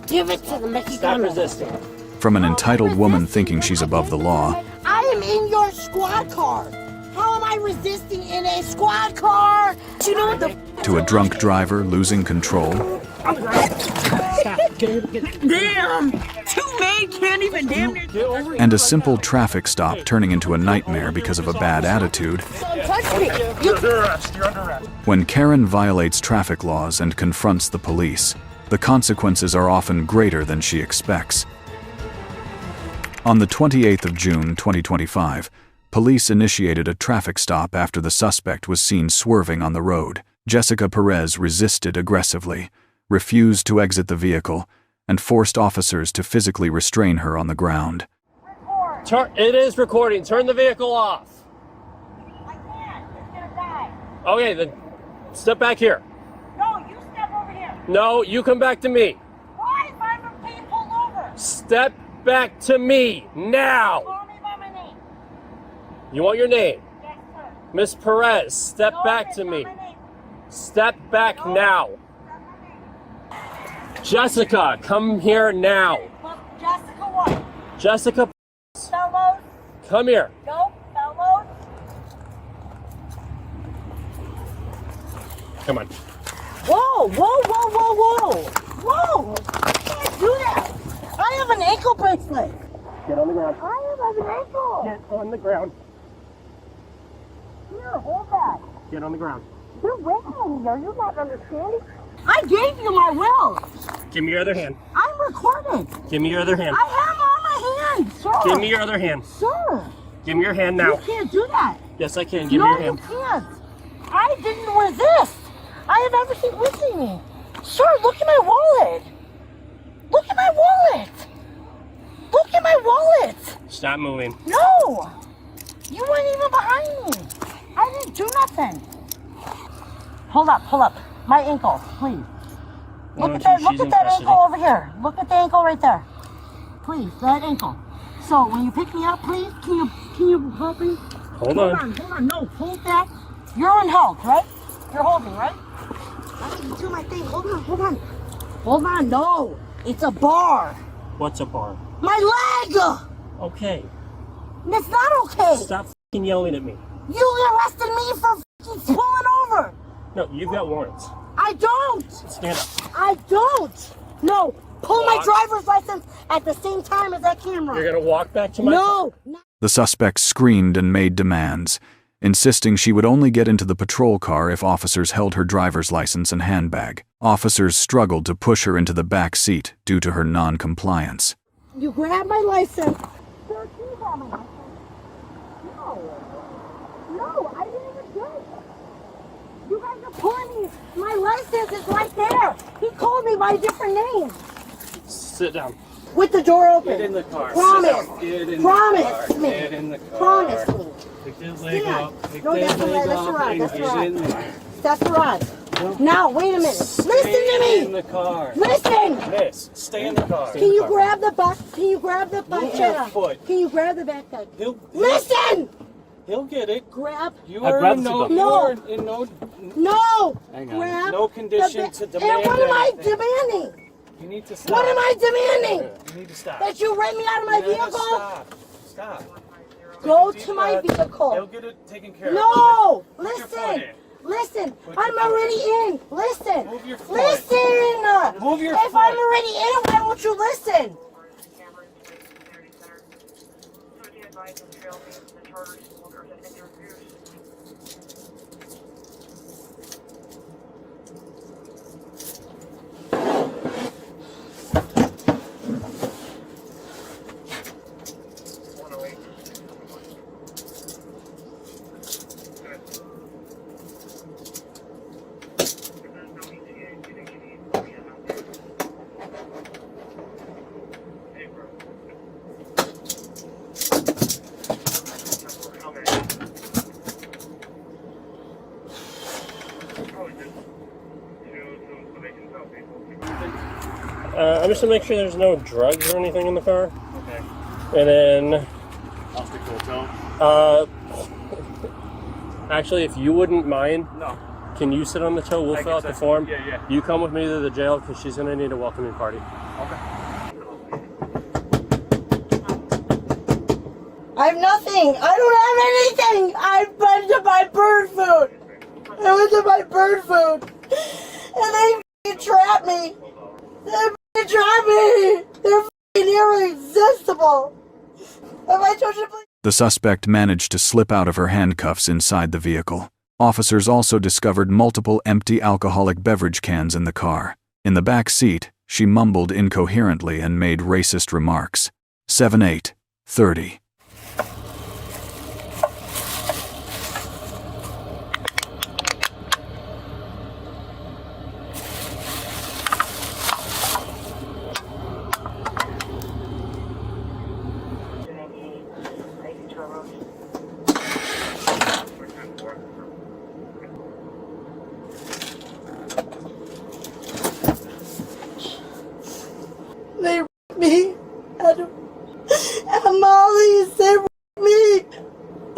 Give it to the Mexicano. Stop resisting. From an entitled woman thinking she's above the law, I am in your squad car. How am I resisting in a squad car? Do you know what the to a drunk driver losing control, Damn! Two men can't even damn near... and a simple traffic stop turning into a nightmare because of a bad attitude. Don't touch me. You're under arrest. You're under arrest. When Karen violates traffic laws and confronts the police, the consequences are often greater than she expects. On the 28th of June 2025, police initiated a traffic stop after the suspect was seen swerving on the road. Jessica Perez resisted aggressively, refused to exit the vehicle, and forced officers to physically restrain her on the ground. It is recording. Turn the vehicle off. I can't. It's gonna die. Okay, then step back here. No, you step over here. No, you come back to me. Why if I'm being pulled over? Step back to me now. Call me by my name. You want your name? Yes, sir. Miss Perez, step No, back it's to not me. my name. Step back now. Jessica, come here now. Look, Jessica what? Jessica, Fellows? come here. No, fellows? Come on. Whoa, whoa, whoa, whoa, whoa. Whoa, I can't do that. I have an ankle bracelet. Get on the ground. I have an ankle. Get on the ground. Here, hold that. Get on the ground. You're wrestling me. Are you not understanding? I gave you my will. Give me your other hand. I'm recorded. Give me your other hand. I have on my hand, sir. Give me your other hand. Sir, Give me your hand now. you can't do that. Yes, I can. Give No, me your you hand. can't. I didn't resist. I have everything with me. Sir, look at my wallet. Look at my wallet. Look at my wallet. Stop moving. No. You weren't even behind me. I didn't do nothing. Hold up, hold up. My ankle, please. Look at that, look at that ankle over here. Look at the ankle right there. Please, that ankle. So when you pick me up, please, can you help me? Hold on. Hold on, no, hold that. You're on hold, right? You're holding, right? Let me do my thing. Hold on, hold on. Hold on, no. It's a bar. What's a bar? My leg! Okay. It's not okay. Stop f***ing yelling at me. You arrested me for f***ing pulling over. No, you've got warrants. I don't. Stand up. I don't. No, pull my Walk. driver's license at the same time as that camera. You're gonna walk back to my car. No. the suspect screamed and made demands, insisting she would only get into the patrol car if officers held her driver's license and handbag. Officers struggled to push her into the back seat due to her non-compliance. You grab my license. Sir, can you grab my license? No, I didn't even do it. You guys are pulling me. My license is right there. He called me by a different name. Sit down. With the door open. Get in the car. Promise. Get in Promise the car. me. Get in the car. Promise me. Pick that leg Stand. up. Pick No, that that's the leg right. That's the up right. and That's the get right. in there. That's right. Now, wait a minute. Listen to Stay in me. the car. Listen. Miss, stay in the car. Can you grab the back? Can you grab the back? Move Shut your up. foot. Can you grab the backpack? Listen! Listen. He'll get it. Grab. You I'd are rather in sit no, down. you No. are in no, No. hang on. Grab. No condition the to ba- demand And what am I anything. demanding? You need to stop. What am I demanding? You need to stop. That you rent me out of my You gotta vehicle? Stop. Go Take a to deep my breath. He'll vehicle. get it taken care of. No. Put your foot Listen. in. Listen. Put your I'm foot already in. Listen. Move your foot. Listen. Move your If foot. I'm already in, why won't you listen? I'm just gonna make sure there's no drugs or anything in the car. Okay. And then, I'll stick to the toe. actually, if you wouldn't mind, No. can you sit on the tow? We'll I fill out can the sit- form. yeah. You come with me to the jail because she's gonna need a welcoming party. I have nothing. I don't have anything. I went to buy bird food. I went to buy bird food. And they f***ing trapped me. They f***ing trapped me. They're f***ing irresistible. Have I told you to please? The suspect managed to slip out of her handcuffs inside the vehicle. Officers also discovered multiple empty alcoholic beverage cans in the car. In the back seat, she mumbled incoherently and made racist remarks. 7-8-30. They raped me at Molly's. They raped me.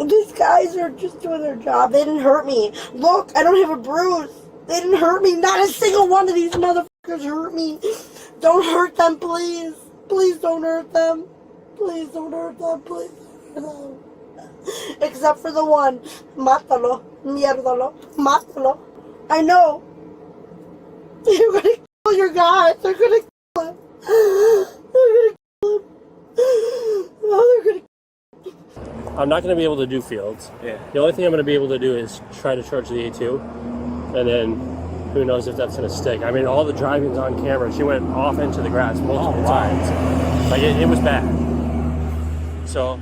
These guys are just doing their job. They didn't hurt me. Look, I don't have a bruise. They didn't hurt me. Not a single one of these motherfuckers hurt me. Don't hurt them, please. Please don't hurt them. Please don't hurt them. Please don't hurt them. Except for the one. Mátalo. Mierdalo. Mátalo. I know. You're gonna kill your guy. They're gonna kill him. They're gonna kill him. Oh, they're gonna. I'm not going to be able to do fields. Yeah. The only thing I'm going to be able to do is try to charge the A2, and then who knows if that's going to stick. I mean, all the driving's on camera. She went off into the grass multiple times. Like, it was bad. So,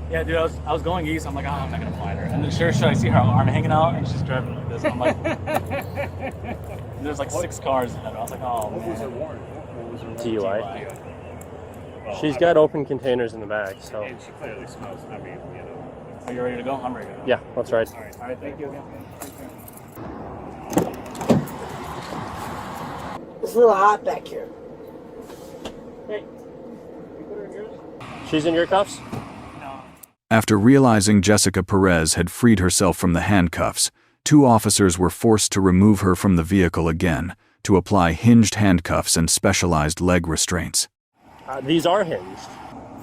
Yeah, dude, I was going east. I'm like, oh, I'm not gonna find her. And then sure, I see her arm hanging out, and she's driving like this. And I'm like, and there's like 6 cars ahead. I was like, oh, What was her man. warrant? What was her DUI. She's got open containers in the back, so. And she clearly smells. I mean, you know. Are you ready to go? I'm ready to go. Yeah, that's right. All right, thank you again. It's a little hot back here. She's in your cuffs? After realizing Jessica Perez had freed herself from the handcuffs, 2 officers were forced to remove her from the vehicle again to apply hinged handcuffs and specialized leg restraints. These are hinged.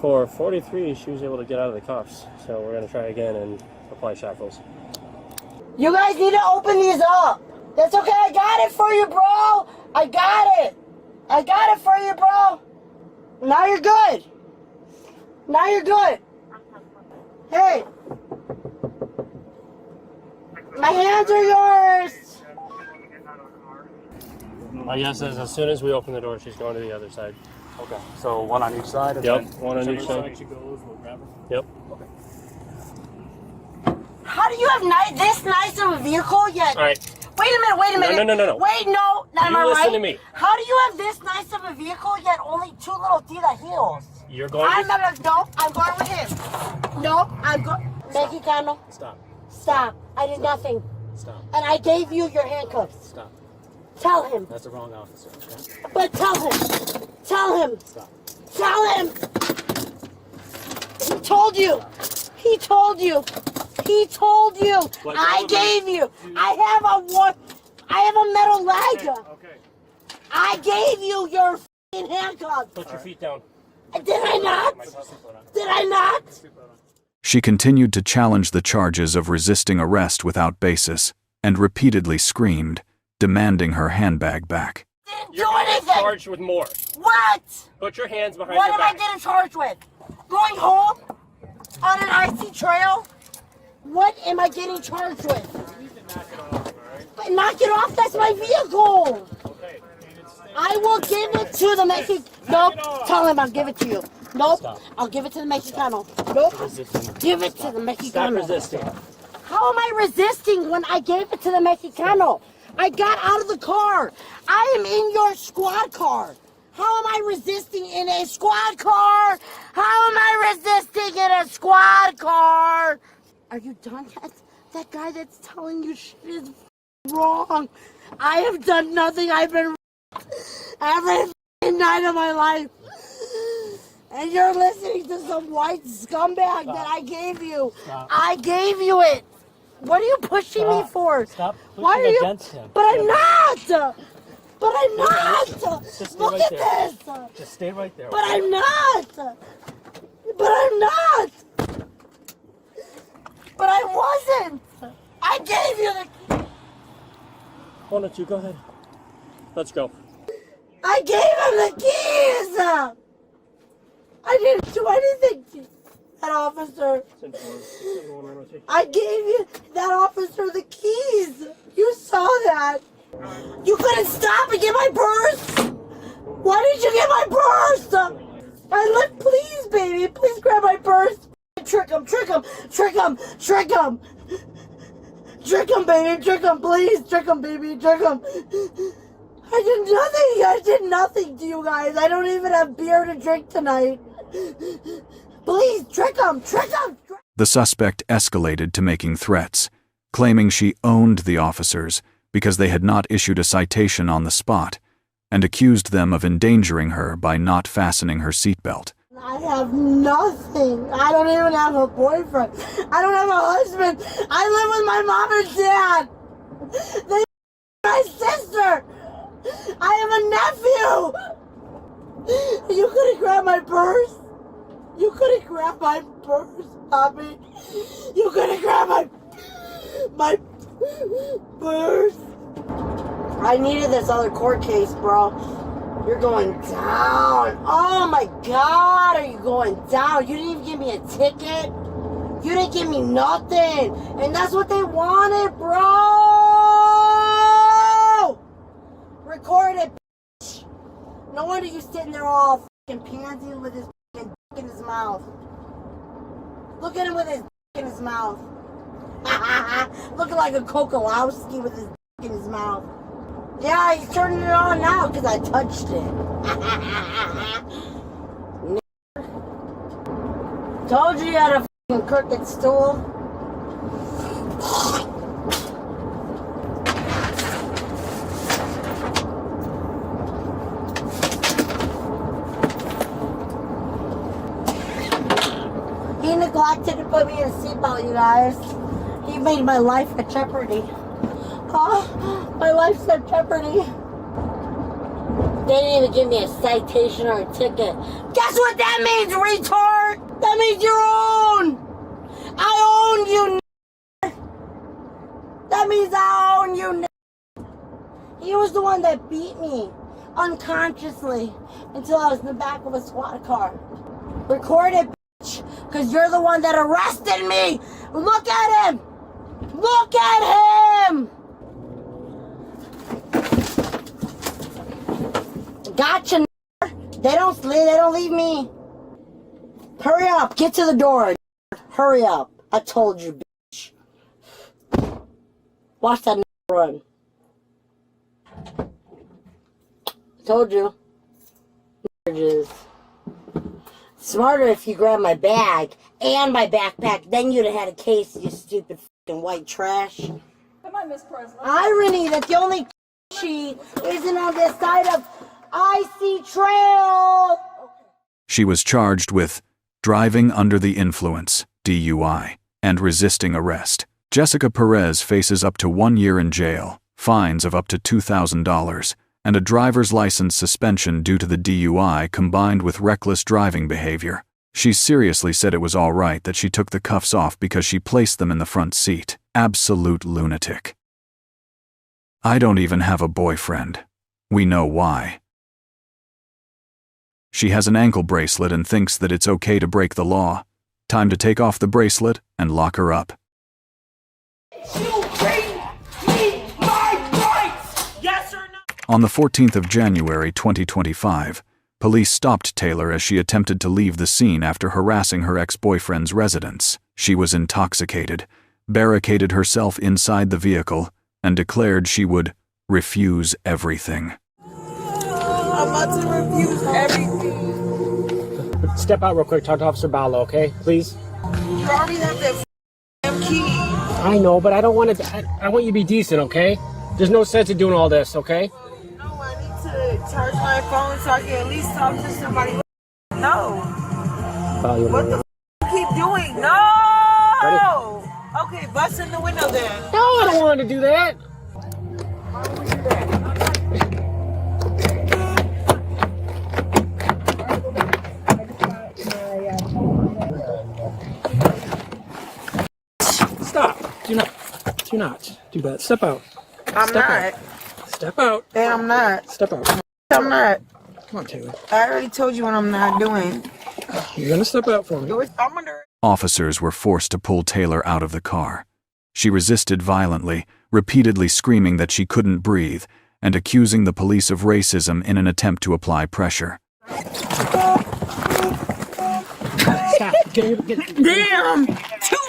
For 43, she was able to get out of the cuffs, so we're going to try again and apply shackles. You guys need to open these up. That's okay. I got it for you, bro. I got it. I got it for you, bro. Now you're good. Now you're good. Hey. My hands are yours. My guess is as soon as we open the door, she's going to the other side. Okay. So one on each side. And Yep, then one on each whichever side. she goes, we'll grab her. Yep. Okay. How do you have this nice of a vehicle yet? All right. Wait a minute, wait a minute. No. Wait, no, am You I listen right? to me. How do you have this nice of a vehicle yet only 2 little tita heels? You're going I'm to... not, no, I'm going with him. No, I'm going. Mexicano, Stop. stop. I did nothing. Stop. And I gave you your handcuffs. Stop. Tell him. That's the wrong officer. Okay. But tell him. Tell him. Stop. Tell him. He told you. He told you. He told you. What I told me? gave you. I have a metal leg. Okay. I gave you your f***ing handcuffs. Put your feet down. Did I not? Did I not? She continued to challenge the charges of resisting arrest without basis and repeatedly screamed, demanding her handbag back. Didn't You're do getting anything. charged with more. What? Put your hands behind What your am I back. getting charged with? Going home on an icy trail? What am I getting charged with? You need to knock it off, all right? But knock it off, that's my vehicle. Okay. I will give it to the Mexican. Nope. Tell him I'll give it to you. Nope. I'll give it to the Mexicano. Nope. Give it to the Stop Mexicano. resisting. How am I resisting when I gave it to the Mexicano? I got out of the car. I am in your squad car. How am I resisting in a squad car? How am I resisting in a squad car? Are you done yet? That guy that's telling you shit is wrong. I have done nothing. I've been every night of my life. And you're listening to some white scumbag that I gave you. Stop. I gave you it. What are you pushing me for? Stop Why are you? against him. But I'm not. But I'm not. Just stay Look right at there. this. Just stay right there. But I'm not. But I'm not. But I wasn't. I gave you the. Why don't you go ahead? Let's go. I gave him the keys. I didn't do anything to that officer. I gave you that officer the keys. You saw that. You couldn't stop and get my purse. Why did you get my purse? Please, baby, please grab my purse. Trick him, trick him, trick him, trick him. Trick him, baby, trick him, please. Trick him, baby, trick him. I did nothing to you guys. I don't even have beer to drink tonight. Please, trick him, trick him. The suspect escalated to making threats, claiming she owned the officers because they had not issued a citation on the spot, and accused them of endangering her by not fastening her seatbelt. I have nothing. I don't even have a boyfriend. I don't have a husband. I live with my mom and dad. They my sister. I have a nephew. You could have grabbed my purse. You could have grabbed my purse, Poppy. You could have grabbed my purse. I needed this other court case, bro. You're going down. Oh my God, are you going down? You didn't even give me a ticket. You didn't give me nothing. And that's what they wanted, bro. Record it, bitch. No wonder you sitting there all fucking pansy with his fucking dick in his mouth. Look at him with his dick in his mouth. Looking like a Kokolowski with his dick in his mouth. Yeah, he's turning it on now because I touched it. Told you had a fucking crooked stool. He neglected to put me in a seatbelt, you guys. He made my life a jeopardy. Oh, my life's at jeopardy. They didn't even give me a citation or a ticket. Guess what that means, retard? That means you're own. I own you, That means I own you, He was the one that beat me unconsciously until I was in the back of a SWAT car. Record it, bitch, because you're the one that arrested me. Look at him. Look at him. Gotcha. They don't leave me. Hurry up. Get to the door. Hurry up. I told you, bitch. Watch that run. Told you. Smarter if you grabbed my bag and my backpack. Then you'd have had a case, you stupid fucking white trash. Come on, Miss Presley. Irony that the only she isn't on this side of icy trail. She was charged with driving under the influence, DUI, and resisting arrest. Jessica Perez faces up to 1 year in jail, fines of up to $2,000, and a driver's license suspension due to the DUI combined with reckless driving behavior. She seriously said it was all right that she took the cuffs off because she placed them in the front seat. Absolute lunatic. I don't even have a boyfriend. We know why. She has an ankle bracelet and thinks that it's okay to break the law. Time to take off the bracelet and lock her up. You gave me my rights! Yes or no? On the 14th of January 2025, police stopped Taylor as she attempted to leave the scene after harassing her ex-boyfriend's residence. She was intoxicated, barricaded herself inside the vehicle, and declared she would refuse everything. I'm about to refuse everything. Step out real quick, talk to Officer Ballo, okay? Please? You already have that f***ing key. I know, but I don't want to. I want you to be decent, okay? There's no sense in doing all this, okay? No, I need to charge my phone so I can at least talk to somebody. No. What the f*** you keep doing? No! Ready? Okay, bust in the window then. No, I don't want to do that. you're not. Too bad. Step out. I'm Step not. out. Step out. And I'm not. Step out. I'm not. Come on, Taylor. I already told you what I'm not doing. You're gonna step out for me. I'm under. Officers were forced to pull Taylor out of the car. She resisted violently, repeatedly screaming that she couldn't breathe, and accusing the police of racism in an attempt to apply pressure. Stop. Damn! 2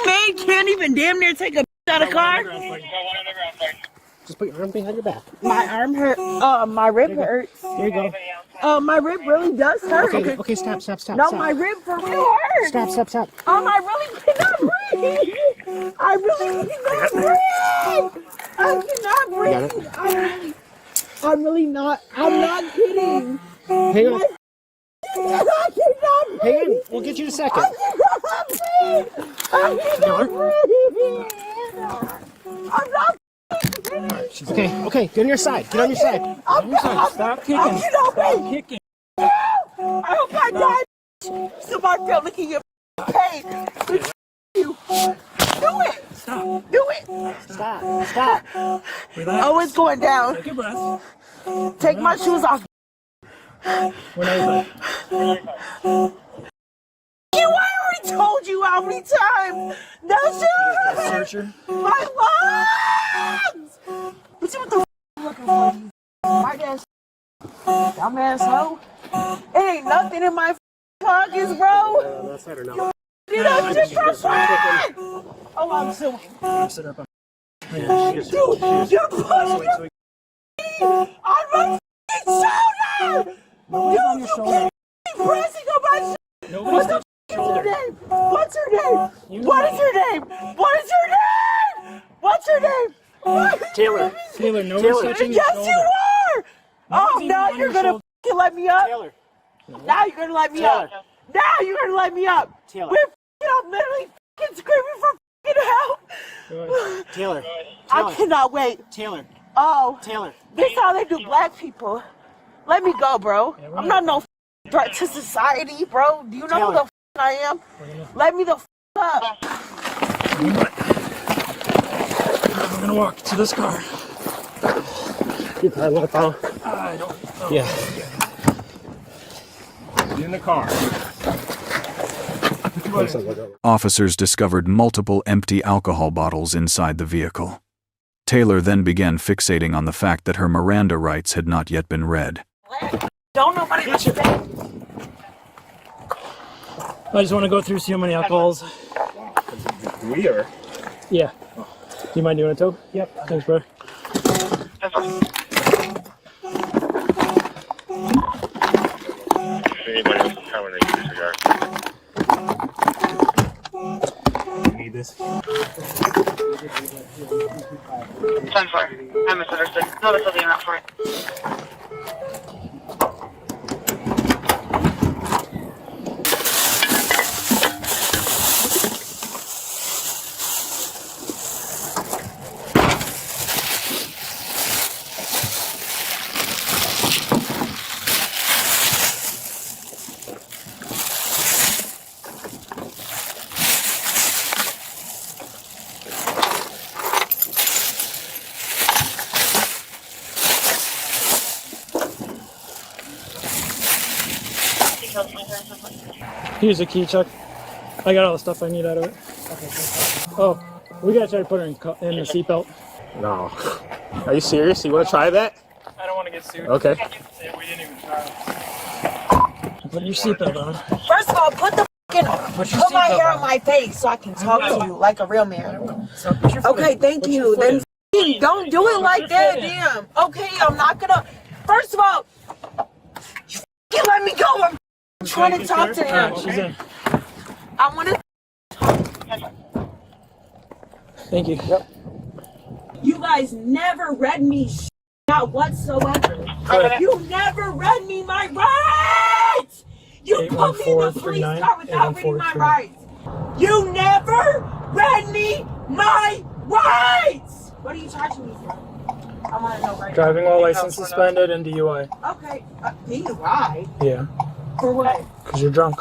men can't even damn near take a out of car. Just put your arm behind your back. My arm hurt. My rib hurts. There you go. My rib really does hurt. Okay, stop. No, my rib for real hurts. Stop. I really cannot breathe. I really cannot breathe. I cannot breathe. I'm really not. I'm not kidding. Hang on. I cannot breathe. Hang on. We'll get you in a second. I cannot breathe. I'm not. Okay, get on your side. Get on your side. Stop kicking. Stop kicking. I hope I die. Somebody felt like your pain. You. Do it. Stop. Do it. Stop. Relax. Oh, it's going down. Take a breath. Take my shoes off. I already told you how many times. No shoes. Searcher. My lungs. What you looking for? My ass. Dumbass hoe. It ain't nothing in my pockets, bro. That's better now. Did I just for fun? Oh, I'm so. Sit up. Dude, you're pushing your on my shoulder. Nobody's on your shoulder. Pressing on my shoulder. Nobody's on your shoulder. What's her name? What is her name? What is her name? What's her name? Taylor, no one's touching your Yes, shoulder. you are. Oh, now you're gonna let me up. Taylor. Now you're gonna let me up. Now you're gonna let me up. Taylor. We're I'm literally screaming for help. Taylor. I cannot wait. Taylor. Oh, Taylor. this is how they do black people. Let me go, bro. I'm not no threat to society, bro. Do you know who the I am? Let me the up. I'm gonna walk to this car. Your car locked on. I don't know. Yeah. Get in the car. Officers discovered multiple empty alcohol bottles inside the vehicle. Taylor then began fixating on the fact that her Miranda rights had not yet been read. Don't nobody let you back. I just want to go through see how many alcohols. We are. Yeah. Do you mind doing a tow? Yep. Thanks, bro. Anybody else coming to use a cigar? Need this. 10-4. I misunderstood. No, this will be enough for it. Here's a key, Chuck. I got all the stuff I need out of it. Oh, we gotta try to put her in the seatbelt. No. Are you serious? You want to try that? I don't want to get sued. Okay. We didn't even try. Put your seatbelt on. First of all, put my hair on my face so I can talk to you like a real man. Okay, thank you. Then don't do it like that, damn. Okay, I'm not gonna. First of all, you let me go. I'm trying to talk to him. She's in. I want to. Thank you. Yep. You guys never read me out whatsoever. You never read me my rights. You put me in the police car without reading my rights. You never read me my rights. What are you charging me for? I want to know right now. Driving while license suspended and DUI. Okay, DUI? Yeah. For what? Because you're drunk.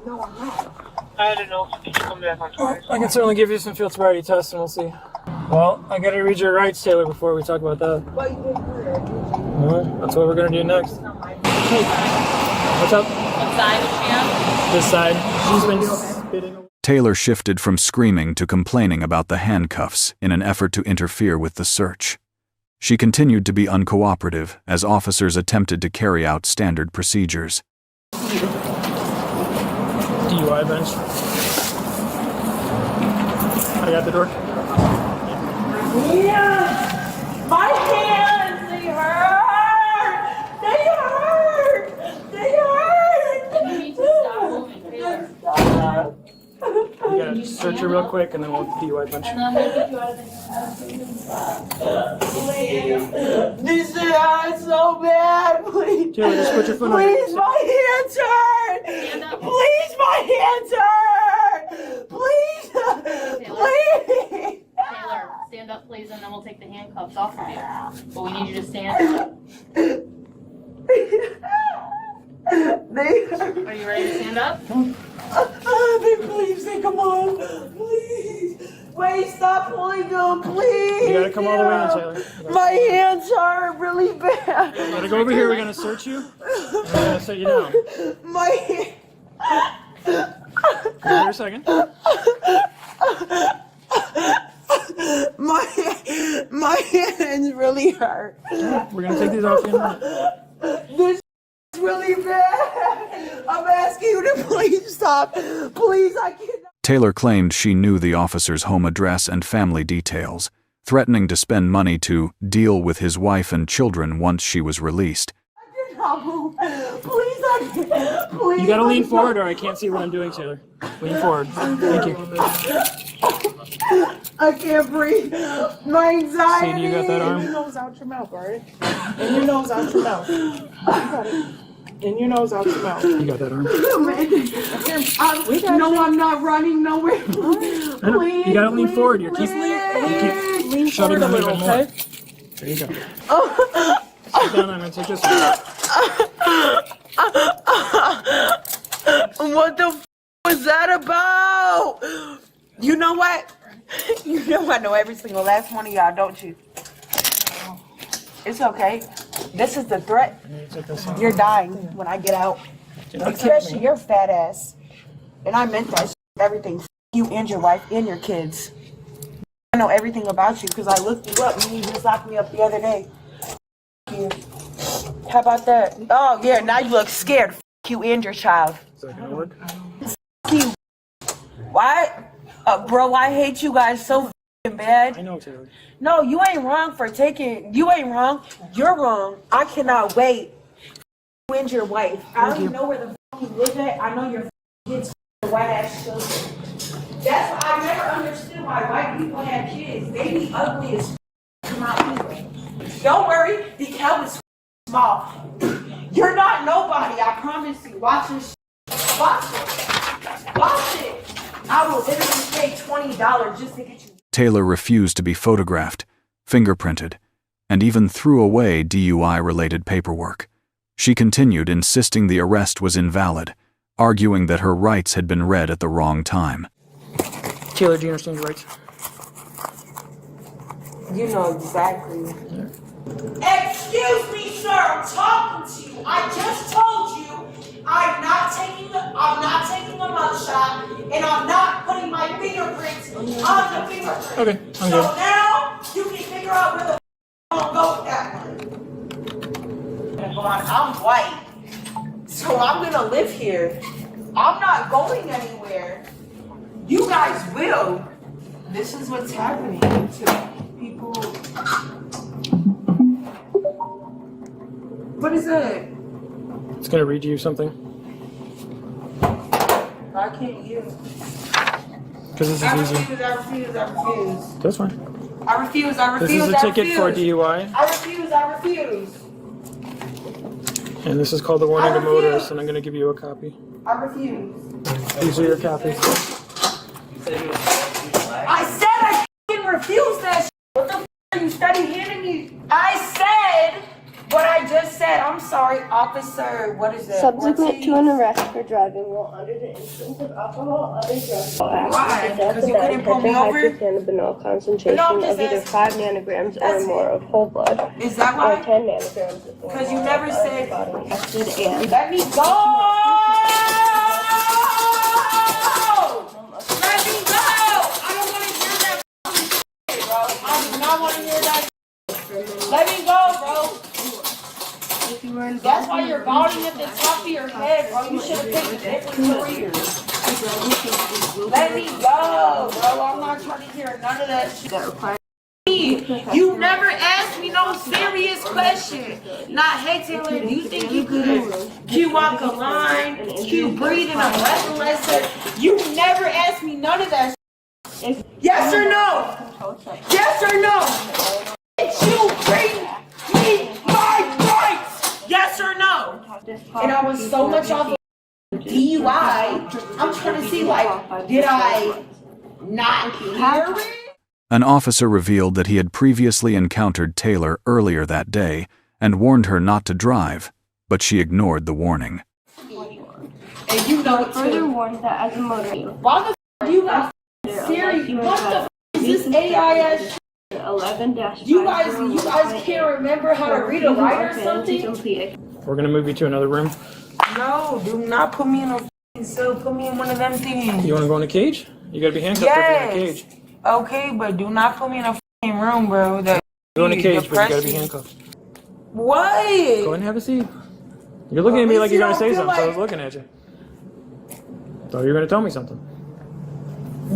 No, I'm not. I don't know. Did you come back on Friday? I can certainly give you some field sobriety tests and we'll see. Well, I gotta read your rights, Taylor, before we talk about that. Well, you did good. Alright, that's what we're gonna do next. Hey, what's up? What side was she on? This side. She's been spitting. Taylor shifted from screaming to complaining about the handcuffs in an effort to interfere with the search. She continued to be uncooperative as officers attempted to carry out standard procedures. DUI bench. I got the door. Yeah, my hands, they hurt. They hurt. They hurt. You need to stop moving, Taylor. You gotta search her real quick and then we'll DUI bench. And I'm gonna get you out of this. This hurts so bad. Please. Taylor, just put your foot on it. Please, my hands hurt. Stand up. Please, my hands hurt. Please. Please. Taylor, stand up, please, and then we'll take the handcuffs off of you. But we need you to stand. They hurt. Are you ready to stand up? Please, come on. Please. Wait, stop pulling them, please. You gotta come all the way in, Taylor. My hands hurt really bad. Gotta go over here, we're gonna search you. And we're gonna set you down. My Come here a second. my hands really hurt. We're gonna take these off in a minute. This is really bad. I'm asking you to please stop. Please, I cannot. Taylor claimed she knew the officer's home address and family details, threatening to spend money to deal with his wife and children once she was released. I cannot move. Please, please. You gotta lean forward or I can't see what I'm doing, Taylor. Lean forward. Thank you. I can't breathe. My anxiety. See, do you got that arm? And your nose out your mouth, alright? And your nose out your mouth. You got it. And your nose out your mouth. You got that arm. No, I'm not running nowhere. Please, You gotta lean please, forward. You keep lean shutting forward them a even little, more. okay? There you go. Sit down, I'm gonna take this one. What the was that about? You know what? You know I know every single last one of y'all, don't you? It's okay. This is the threat. You're dying when I get out. Especially your fat ass. And I meant that. Everything. You and your wife and your kids. I know everything about you because I looked you up and you just locked me up the other day. You. How about that? Oh, yeah, now you look scared. You and your child. Is that gonna work? You. Why? Bro, I hate you guys so bad. I know, Taylor. No, you ain't wrong for taking. You ain't wrong. You're wrong. I cannot wait. You and your wife. I don't even know where the you live at. I know your kids white ass children. That's why I never understood why white people have kids. They be ugly as come out anyway. Don't worry, the cow is small. You're not nobody. I promise you. Watch this. Watch it. Watch it. I will literally pay $20 just to get you. Taylor refused to be photographed, fingerprinted, and even threw away DUI-related paperwork. She continued insisting the arrest was invalid, arguing that her rights had been read at the wrong time. Taylor, do you understand your rights? You know exactly. Excuse me, sir. I'm talking to you. I just told you I'm not taking a mug shot, and I'm not putting my fingerprints on the fingerprint. Okay, I'm so good. now you can figure out where the I'm gonna go with that one. I'm white, so I'm gonna live here. I'm not going anywhere. You guys will. This is what's happening to people. What is it? It's gonna read you something. I can't use. Because this is I easy. refuse. That's fine. I refuse. This is a ticket for DUI, I refuse. and this is called the warning to I refuse. motorists, and I'm gonna give you a copy. I refuse. These are your copies. I said I f***ing refuse that shit. What the f*** are you studying handing me? I said what I just said. I'm sorry. sorry, officer. What is it? Subsequent to an arrest for driving while under the influence of alcohol, other drugs, Why? Because you couldn't pull me over? Hypercannabinol concentration of either 5 nanograms or more of whole blood. Is that why? Or 10 nanograms of Because you never said. arrested and Let me go! Let me go! I don't want to hear that shit, bro. I do not want to hear that shit. Let me go, bro. That's why you're balding at the top of your head, bro. You should have picked a different career. Let me go, bro. I'm not trying to hear none of that shit. You never asked me no serious question. Not, hey Taylor, do you think you could Q walk a line, Q breathe in a breathless? You never asked me none of that shit. Yes or no? Yes or no? Did you bring me my rights? Yes or no? And I was so much off of DUI. I'm trying to see, like, did I not hear it? An officer revealed that he had previously encountered Taylor earlier that day and warned her not to drive, but she ignored the warning. And you know it further too. warned that as a motorist, Why the f you got Siri? What the f is this AI ass shit? 11-5. You guys can't remember how to read or write or something? We're gonna move you to another room. No, do not put me in a f***ing cell. Put me in one of them things. You wanna go in a cage? You gotta be handcuffed if you're in a cage. Okay, but do not put me in a f***ing room, bro. Go in a cage, but you gotta be handcuffed. What? Go ahead and have a seat. You're looking at me like you're gonna say something, so I was looking at you. So you're gonna tell me something.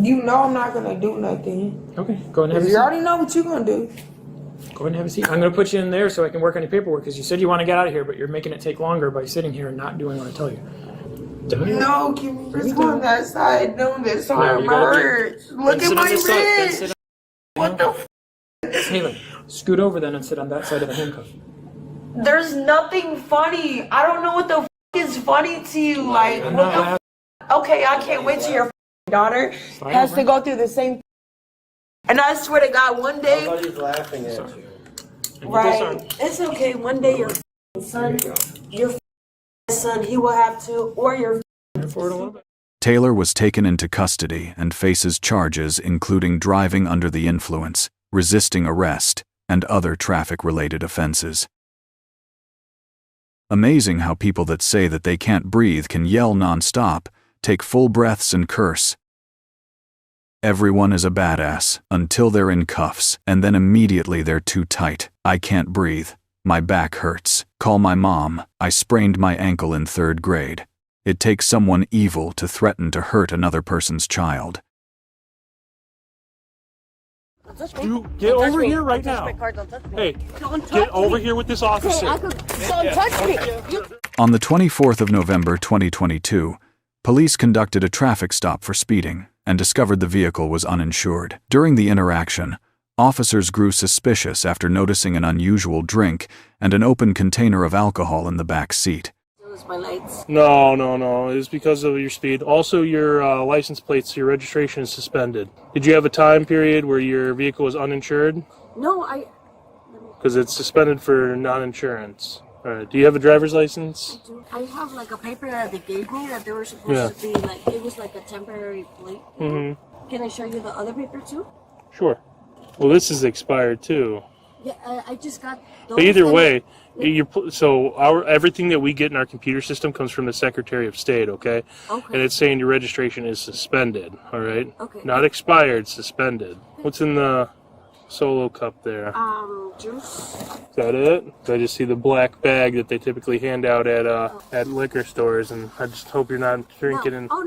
You know I'm not gonna do nothing. Okay, go ahead and have a seat. You already know what you're gonna do. Go ahead and have a seat. I'm going to put you in there so I can work on your paperwork because you said you want to get out of here, but you're making it take longer by sitting here and not doing what I tell you. No, give me this on that side. No, this arm hurts. Look at my wrist. What the f? Taylor, scoot over then and sit on that side of the handcuff. There's nothing funny. I don't know what the f is funny to you. Like, what the f? Okay, I can't wait till your daughter has to go through the same. And I swear to God, one day. Nobody's laughing at you. Right. It's okay. One day your son, your son, he will have to, or your. Taylor was taken into custody and faces charges including driving under the influence, resisting arrest, and other traffic-related offenses. Amazing how people that say that they can't breathe can yell non-stop, take full breaths and curse. Everyone is a badass until they're in cuffs, and then immediately they're too tight. I can't breathe. My back hurts. Call my mom. I sprained my ankle in 3rd grade. It takes someone evil to threaten to hurt another person's child. Get over here right now. Hey, get over here with this officer. Don't touch me. On the 24th of November 2022, police conducted a traffic stop for speeding and discovered the vehicle was uninsured. During the interaction, officers grew suspicious after noticing an unusual drink and an open container of alcohol in the back seat. No. It's because of your speed. Also, your license plates, your registration is suspended. Did you have a time period where your vehicle was uninsured? No, Because it's suspended for non-insurance. All right. Do you have a driver's license? I have like a paper that they gave me that they were supposed to be like, it was like a temporary plate. Mm-hmm. Can I show you the other paper too? Sure. Well, this is expired too. Yeah, I just got those. But either way, everything that we get in our computer system comes from the Secretary of State, okay? Okay. And it's saying your registration is suspended, all right? Okay. Not expired, suspended. What's in the Solo cup there? Juice. Is that it? I just see the black bag that they typically hand out at liquor stores, and I just hope you're not drinking. No. Oh,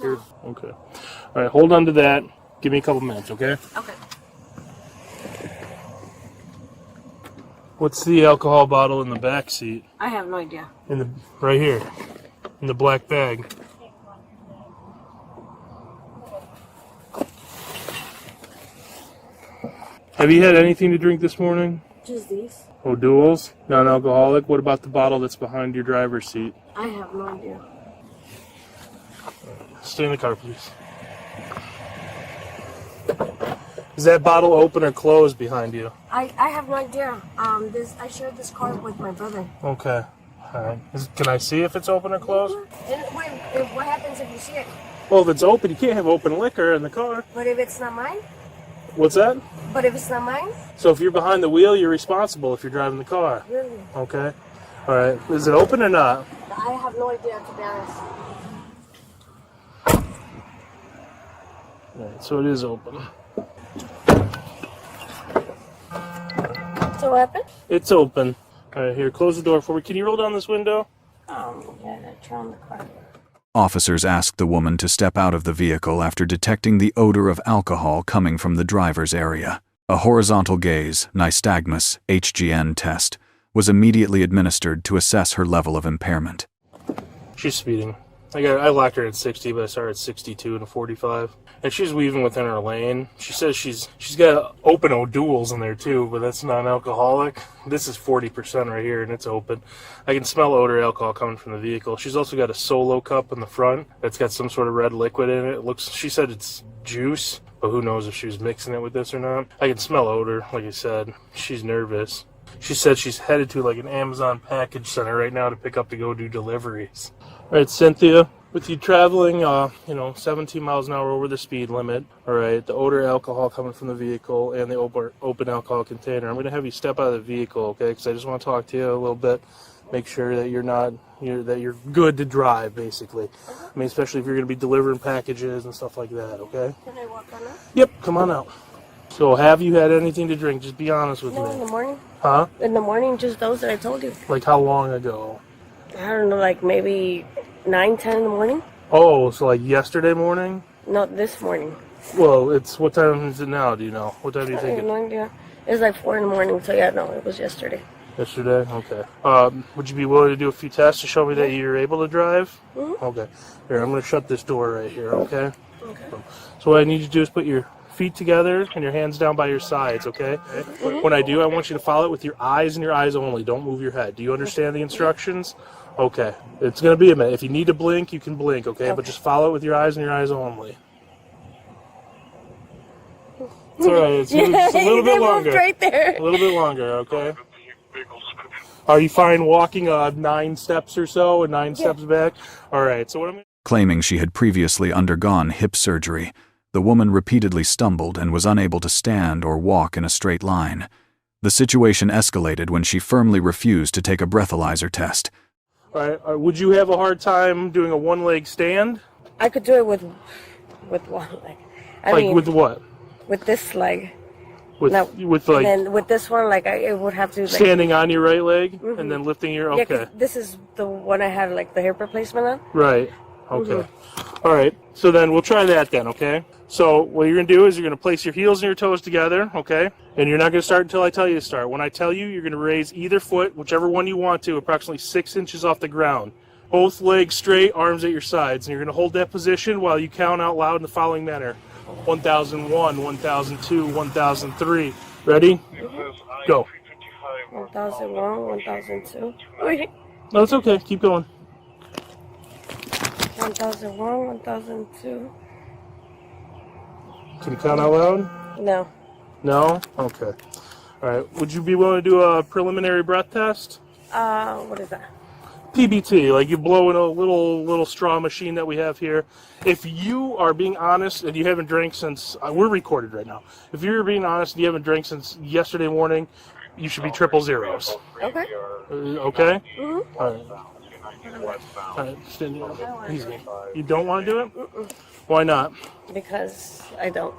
no. Okay. All right, hold on to that. Give me a couple minutes, okay? Okay. What's the alcohol bottle in the back seat? I have no idea. Right here, in the black bag. Have you had anything to drink this morning? Just these. Oh, duals? Non-alcoholic? What about the bottle that's behind your driver's seat? I have no idea. Stay in the car, please. Is that bottle open or closed behind you? I have no idea. I shared this car with my brother. Okay. All right. Can I see if it's open or closed? And wait, what happens if you see it? Well, if it's open, you can't have open liquor in the car. But if it's not mine? What's that? But if it's not mine? So if you're behind the wheel, you're responsible if you're driving the car. Really? Okay. All right. Is it open or not? I have no idea, to be honest. All right, so it is open. So what happened? It's open. All right, here, close the door for me. Can you roll down this window? Yeah, turn on the car. Officers asked the woman to step out of the vehicle after detecting the odor of alcohol coming from the driver's area. A horizontal gaze, nystagmus, HGN test, was immediately administered to assess her level of impairment. She's speeding. I locked her at 60, but I started at 62 and a 45. And she's weaving within her lane. She says she's got open O'Douls in there too, but that's non-alcoholic. This is 40% right here, and it's open. I can smell odor alcohol coming from the vehicle. She's also got a Solo cup in the front that's got some sort of red liquid in it. She said it's juice, but who knows if she was mixing it with this or not. I can smell odor, like I said. She's nervous. She said she's headed to like an Amazon package center right now to pick up to go do deliveries. All right, Cynthia, with you traveling, 17 miles an hour over the speed limit, all right, the odor alcohol coming from the vehicle and the open alcohol container, I'm going to have you step out of the vehicle, okay, because I just want to talk to you a little bit, make sure that you're good to drive, basically. I mean, especially if you're going to be delivering packages and stuff like that, okay? Can I walk on out? Yep, come on out. So have you had anything to drink? Just be honest with me. No, in the morning. Huh? In the morning, just those that I told you. Like how long ago? I don't know, like maybe 9, 10 in the morning? Oh, so like yesterday morning? No, this morning. Well, what time is it now, do you know? What time do you I think have no idea. It was like 4 in the morning, so yeah, no, it was yesterday. Yesterday? Okay. Would you be willing to do a few tests to show me that you're able to drive? Mm-hmm. Okay. Here, I'm going to shut this door right here, okay? Okay. So what I need you to do is put your feet together and your hands down by your sides, okay? Mm-hmm. When I do, I want you to follow it with your eyes and your eyes only. Don't move your head. Do you understand the instructions? Okay. It's going to be a minute. If you need to blink, you can blink, okay? But just follow it with your eyes and your eyes only. It's all right. It's a little bit longer. Right there. A little bit longer, okay? Are you fine walking 9 steps or so and 9 steps back? All right. So what I'm Claiming she had previously undergone hip surgery, the woman repeatedly stumbled and was unable to stand or walk in a straight line. The situation escalated when she firmly refused to take a breathalyzer test. All right. Would you have a hard time doing a one-leg stand? I could do it with one leg. I mean, with what? With this leg. With like. And then with this one, like it would have to. Like, standing on your right leg and then lifting your. Yeah, Okay. 'cause this is the one I had like the hip replacement on. Right. Okay. All right. So then we'll try that then. Okay. So what you're gonna do is you're gonna place your heels and your toes together. Okay. And you're not gonna start until I tell you to start. When I tell you, you're gonna raise either foot, whichever one you want to, approximately 6 inches off the ground. Both legs straight, arms at your sides, and you're gonna hold that position while you count out loud in the following manner: 1001, 1002, 1003. Ready? Go. 1001, 1002. Wait. No, it's okay. Keep going. 1001, 1002. Can you count out loud? No. No? Okay. All right. Would you be willing to do a preliminary breath test? What is that? PBT, like you blow in a little straw machine that we have here. If you are being honest and you haven't drank since, we're recorded right now. If you're being honest and you haven't drank since yesterday morning, you should be 000. Okay. Okay? Mm-hmm. All right. All right. Stand here. Easy. You don't want to do it? Mm-mm. Why not? Because I don't.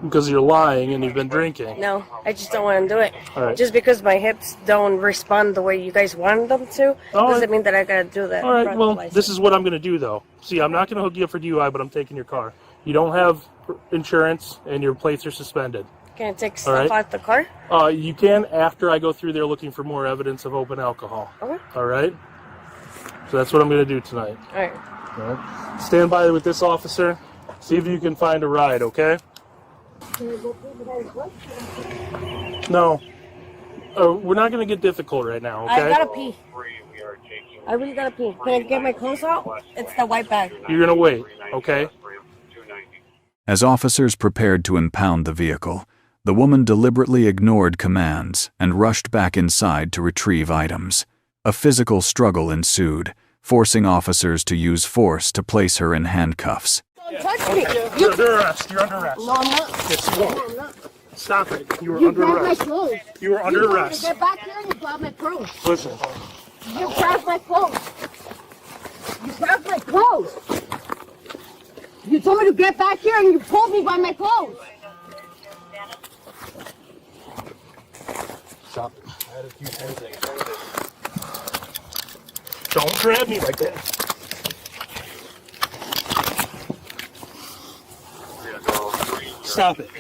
Because you're lying and you've been drinking. No, I just don't want to do it. All right. Just because my hips don't respond the way you guys want them to, doesn't mean that I gotta do that. All right, well, this is what I'm going to do, though. See, I'm not going to hook you up for DUI, but I'm taking your car. You don't have insurance, and your plates are suspended. Can I take stuff out the car? You can after I go through there looking for more evidence of open alcohol. Okay. All right? So that's what I'm going to do tonight. All right. All right. Stand by with this officer. See if you can find a ride, okay? No. We're not going to get difficult right now, okay? I gotta pee. I really gotta pee. Can I get my clothes out? It's the white bag. You're going to wait, okay? As officers prepared to impound the vehicle, The woman deliberately ignored commands and rushed back inside to retrieve items. A physical struggle ensued, forcing officers to use force to place her in handcuffs. Don't touch me. You're under arrest. You're under arrest. No, I'm not. Yes, you are. No, I'm not. Stop it. You were You under grabbed my arrest. clothes. You were under You told me arrest. to get back here and you grabbed my clothes. Listen. You grabbed my clothes. You grabbed my clothes. You told me to get back here and you pulled me by my clothes. Stop it. I had a few things. Don't grab me like that. Stop it.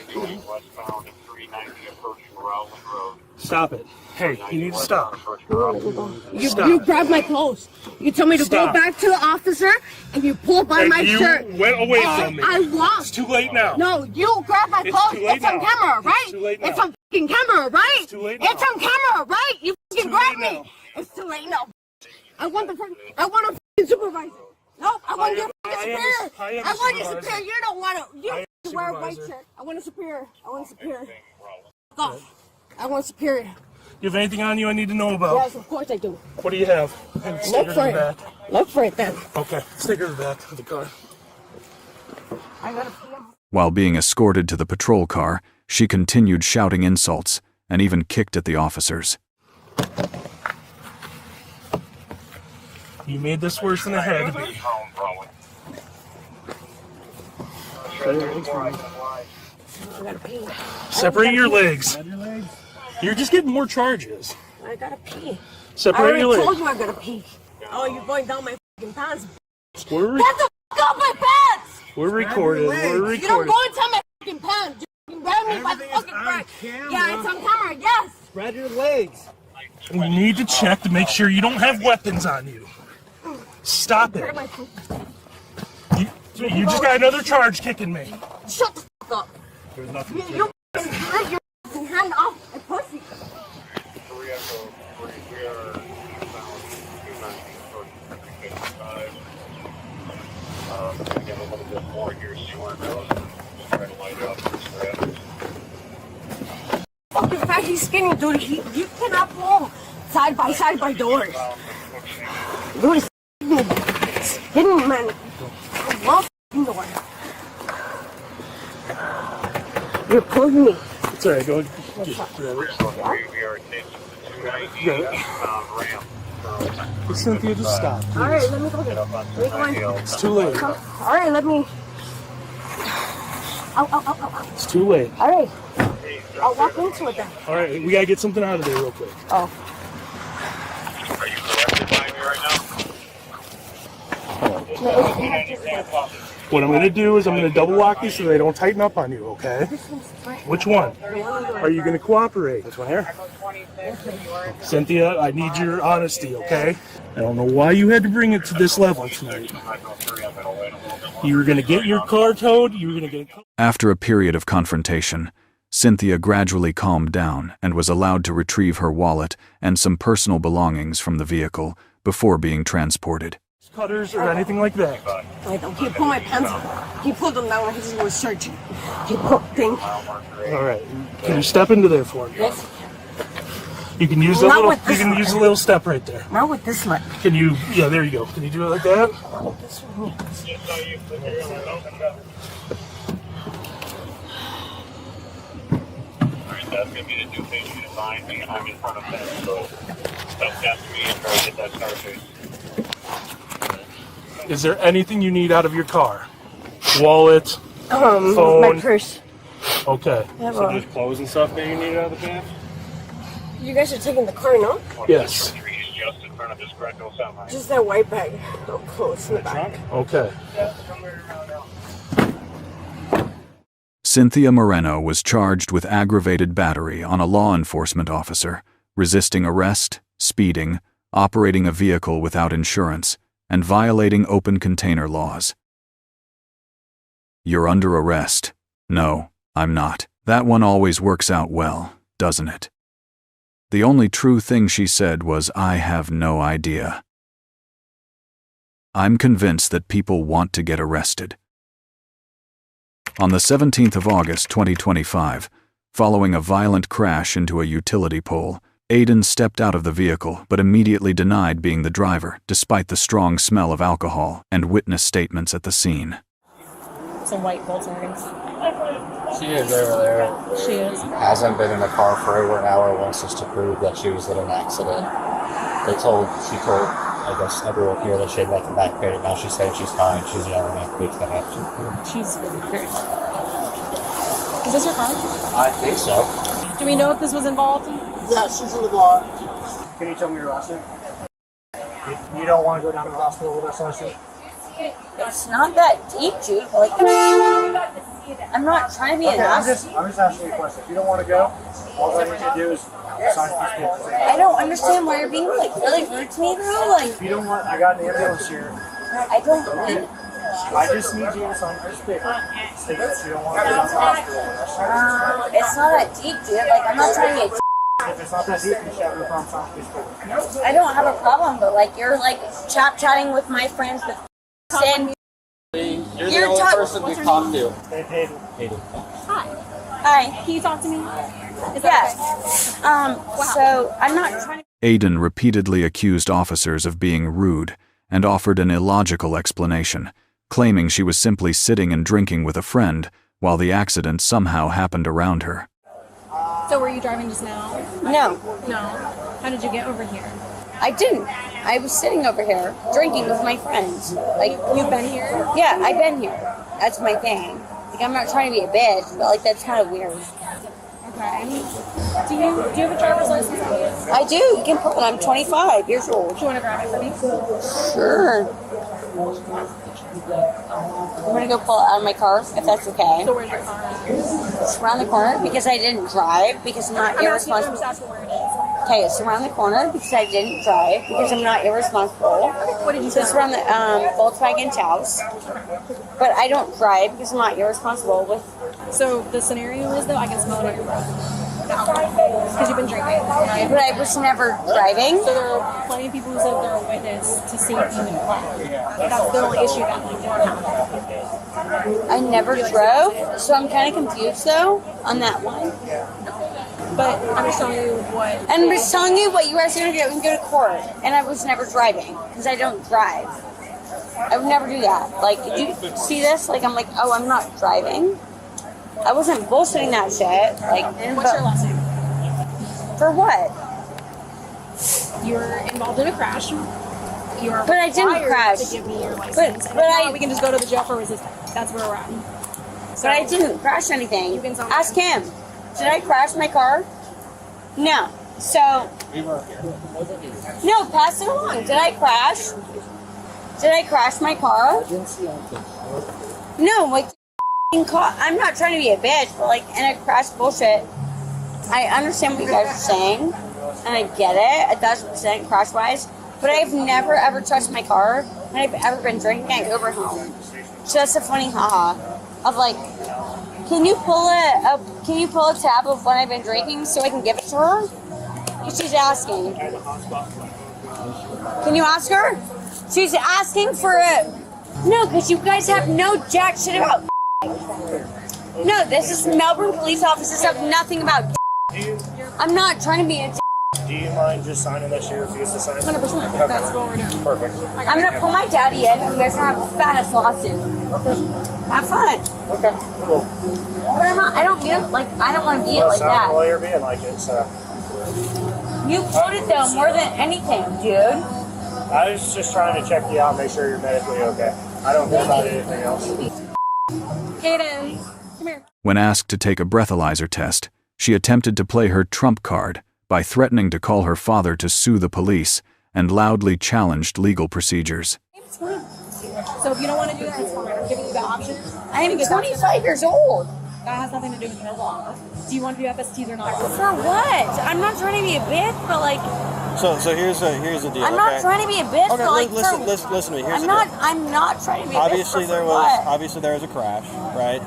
Stop it. Hey, you need to stop. You grabbed my clothes. You told me to Stop. go back to the officer and you pulled by my you shirt. went away from me. I walked. It's too late now. No, you grabbed my It's clothes. too late It's on now. camera, right? It's too late It's now. on fucking camera, right? It's too late now. It's on camera, right? You fucking too grabbed late me. now. It's too late now. I want a fucking supervisor. Nope, I want your fucking I am a- superior. I am a I want your supervisor. superior. You don't want to. You I am a wear a white supervisor. shirt. I want a superior. I want a superior. Go. I want a superior. You have anything on you I need to know about? Yes, of course I do. What do you have? Stick her for to it. the back. Look for it then. Okay, stick her to the back of the car. I gotta pee. While being escorted to the patrol car, she continued shouting insults and even kicked at the officers. You made this worse than it had to be. I gotta pee. Separate your legs. You're just getting more charges. I gotta pee. I Separate already your told legs. you I gotta pee. Oh, you're going down my fucking pants. We're, Get the fuck off my pants! we're recorded. We're You don't recorded. go inside my fucking pants. You grab me by the fucking back. Yeah, it's on camera, yes. Spread your legs. We need to check to make sure you don't have weapons on you. Stop it. Grab my foot. You just got another charge kicking me. Shut the fuck up. There's nothing to You get your fucking hand off my pussy. Get a little bit more here, see where it goes. Just try to light up this Fucking fat, he's skinny, dude. You cannot pull side by doors. Dude, he's skinny, man. I love fucking door. You're pulling me. It's alright, go grab it. we are taking the 290 westbound ramp. Cynthia, just stop. All right, let me go there. Let me go in. It's too late. All right, let me. Ow. It's too late. All right. I'll walk into it then. Alright, we gotta get something out of there real quick. Oh. Are you arrested by me right now? What I'm gonna do is I'm gonna double lock these so they don't tighten up on you, okay? Which one? Are you gonna cooperate? This one here? Cynthia, I need your honesty, okay? I don't know why you had to bring it to this level tonight. You were gonna get your car towed, you were gonna get a... After a period of confrontation, Cynthia gradually calmed down and was allowed to retrieve her wallet and some personal belongings from the vehicle before being transported. cutters or anything like that. I don't. He pulled my pants. He pulled them down when he was searching. He pulled thing. Alright. Can you step into there for me? Yes. You can use a Not little with this one. use a little step right there. Not with this leg. Can you there you go. Can you do it like that? This one. Alright, that's gonna be the new patient behind me. I'm in front of them, so step past me and try to get that Scarface. Is there anything you need out of your car? Wallet, My phone. purse. Okay. I have So a- there's clothes and stuff that you need out of the van? You guys are taking the car, no? Yes. Trees just in front of this Greco semi. Just that white bag. No clothes in the back. Okay. Cynthia Moreno was charged with aggravated battery on a law enforcement officer, resisting arrest, speeding, operating a vehicle without insurance, and violating open container laws. You're under arrest. No, I'm not. That one always works out well, doesn't it? The only true thing she said was, I have no idea. I'm convinced that people want to get arrested. On the 17th of August 2025, Following a violent crash into a utility pole, Aiden stepped out of the vehicle but immediately denied being the driver, despite the strong smell of alcohol and witness statements at the scene. Some white Volkswagens. She is over there. She is. Hasn't been in the car for over an hour, wants us to prove that she was in an accident. She told, I guess, everyone here that she had left the back paid. Now she's saying she's fine. She's yelling at police that have to. She's very. Is this your car? I think so. Do we know if this was involved? Yeah, she's in the car. Can you tell me your last name? You don't want to go down to the hospital with us, last name? It's not that deep, dude. Like, I'm not trying to be an ass. I'm just asking you a question. If you don't want to go, all I need you to do is sign these papers. I don't understand why you're being like really rude to me, though. Like, If you don't want, I got an ambulance here. I don't want. I just need you to sign this paper. State that you don't want to go down to the hospital with us. It's not that deep, dude. Like, I'm not trying to get. If it's not that deep, you should have no problem signing these papers. I don't have a problem, but like, you're like chatting with my friends with. Saying, You're the only person we talked to. Hayden. Hi. Can you talk to me? Yes. So I'm not trying to. Aiden repeatedly accused officers of being rude and offered an illogical explanation, claiming she was simply sitting and drinking with a friend while the accident somehow happened around her. So were you driving just now? No, No. How did you get over here? I didn't. I was sitting over here drinking with my friends. Like, You've been here? yeah, I've been here. That's my thing. Like, I'm not trying to be a bitch, but like, that's kind of weird. Okay. Do you have a driver's license on you? I do. You can pull it. I'm 25 years old. Do you want to grab it for me? Sure. I'm gonna go pull it out of my car, if that's okay. So where's your car? It's around the corner because I didn't drive, because I'm not irresponsible. I'm just asking where it is. Okay, it's around the corner because I didn't drive, because I'm not irresponsible. What did you So it's say? around the Volkswagen house. But I don't drive because I'm not irresponsible with. So the scenario is, though, I can smell it on your breath. Because you've been drinking, right? But I was never driving. So there are plenty of people who said they're a witness to safety in the car. That's the only issue that like didn't happen. I never drove, so I'm kind of confused though on that one. But I'm just telling you what. And I'm just telling you what you guys are gonna do. We can go to court, and I was never driving because I don't drive. I would never do that. Like, did you see this? Like, I'm like, oh, I'm not driving. I wasn't bullshitting that shit. Like, What's your last name? for what? You were involved in a crash. You are But I didn't required crash. to give me your license. But And if not, I- we can just go to the jail for resistance. That's where we're at. So, But I didn't crash anything. You can tell me. Ask him. Did I crash my car? No. So. No, pass it along. Did I crash? Did I crash my car? No, like, car. I'm not trying to be a bitch, but like, in a crash bullshit, I understand what you guys are saying, and I get it, 1,000% crash-wise, but I've never ever touched my car, and I've ever been drinking at Uber home. So that's a funny haha of like, can you pull a tab of what I've been drinking so I can give it to her? Because she's asking. Can you ask her? She's asking for it. No, because you guys have no jack shit about. No, this is Melbourne police officers have nothing about. I'm not trying to be a. Do you mind just signing that she refused to sign? 100%. That's what we're doing. Perfect. I'm gonna pull my daddy in. You guys are gonna have the fattest lawsuit. Have fun. Okay, cool. But I'm not. I don't get like. I don't want to be it like Sounds that. well, you're being like it, so. You put it though more than anything, dude. I was just trying to check you out, make sure you're medically okay. I don't care about anything else. Kaden, come here. When asked to take a breathalyzer test, she attempted to play her trump card by threatening to call her father to sue the police and loudly challenged legal procedures. So if you don't want to do that, it's fine. I'm giving you the option. I am 25 years old. That has nothing to do with the law. Do you want to do FSTs or not? For what? I'm not trying to be a bitch, but like. So here's the deal. I'm not trying to be a bitch, Okay, but like. listen to me. Here's the deal. I'm not trying to be a Obviously bitch. there was a crash, right?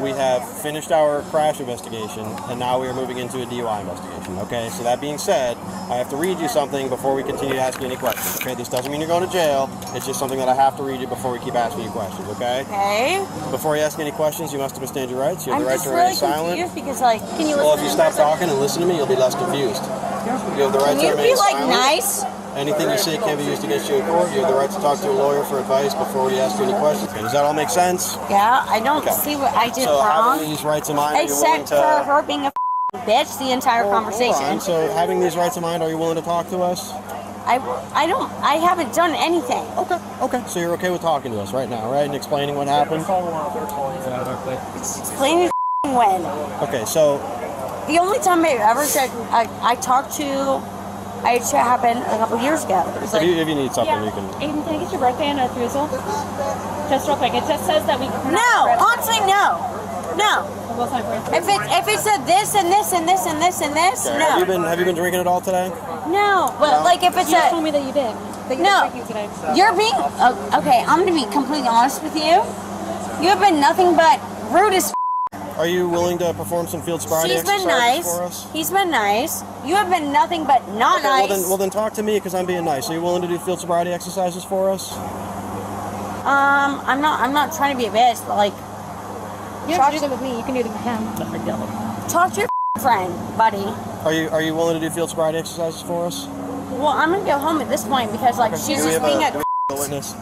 we have finished our crash investigation, and now we are moving into a DUI investigation, okay? So that being said, I have to read you something before we continue to ask you any questions, okay? This doesn't mean you're going to jail. It's just something that I have to read you before we keep asking you questions, okay? Okay. Before you ask any questions, you must understand your rights. You have I'm the right just to really remain silent. confused because, like, can you Well, listen if you to stop the person? talking and listen to me, you'll be less confused. You have the right Can to you remain be, like, silent. nice? Anything you say can be used against you in court. You have the right to talk to a lawyer for advice before we ask you any questions. Okay, does that all make sense? Yeah, I don't Okay. see what I did So wrong. having these rights in mind, are you willing Except to... for her being a bitch the entire Hold conversation. on. So having these rights in mind, are you willing to talk to us? I haven't done anything. Okay. So you're okay with talking to us right now, right? And explaining what happened? Explain when. Okay, so... The only time I ever said I talked to, it should happen a couple years ago. It was If like, you need something, you can... Aiden, can I get your birthday and a throusel? Just real quick. It just says that we can... no, honestly, no. We'll sign for it. If it said this and this and this and this and this, Okay. no. Have you been drinking at all today? No, but like if it You said told me that you did. That you no, were drinking today. you're being okay. I'm gonna be completely honest with you. You have been nothing but rude as. Are you willing to perform some field sobriety She's been exercises nice. for us? He's been nice. You have been nothing but not Okay, nice. well then talk to me because I'm being nice. Are you willing to do field sobriety exercises for us? I'm not trying to be a bitch, but like, You don't have to do them with me. You can do them with him. talk to your friend, buddy. Are you willing to do field sobriety exercises for us? Well, I'm gonna go home at this point because like she's Do we just have being a witness?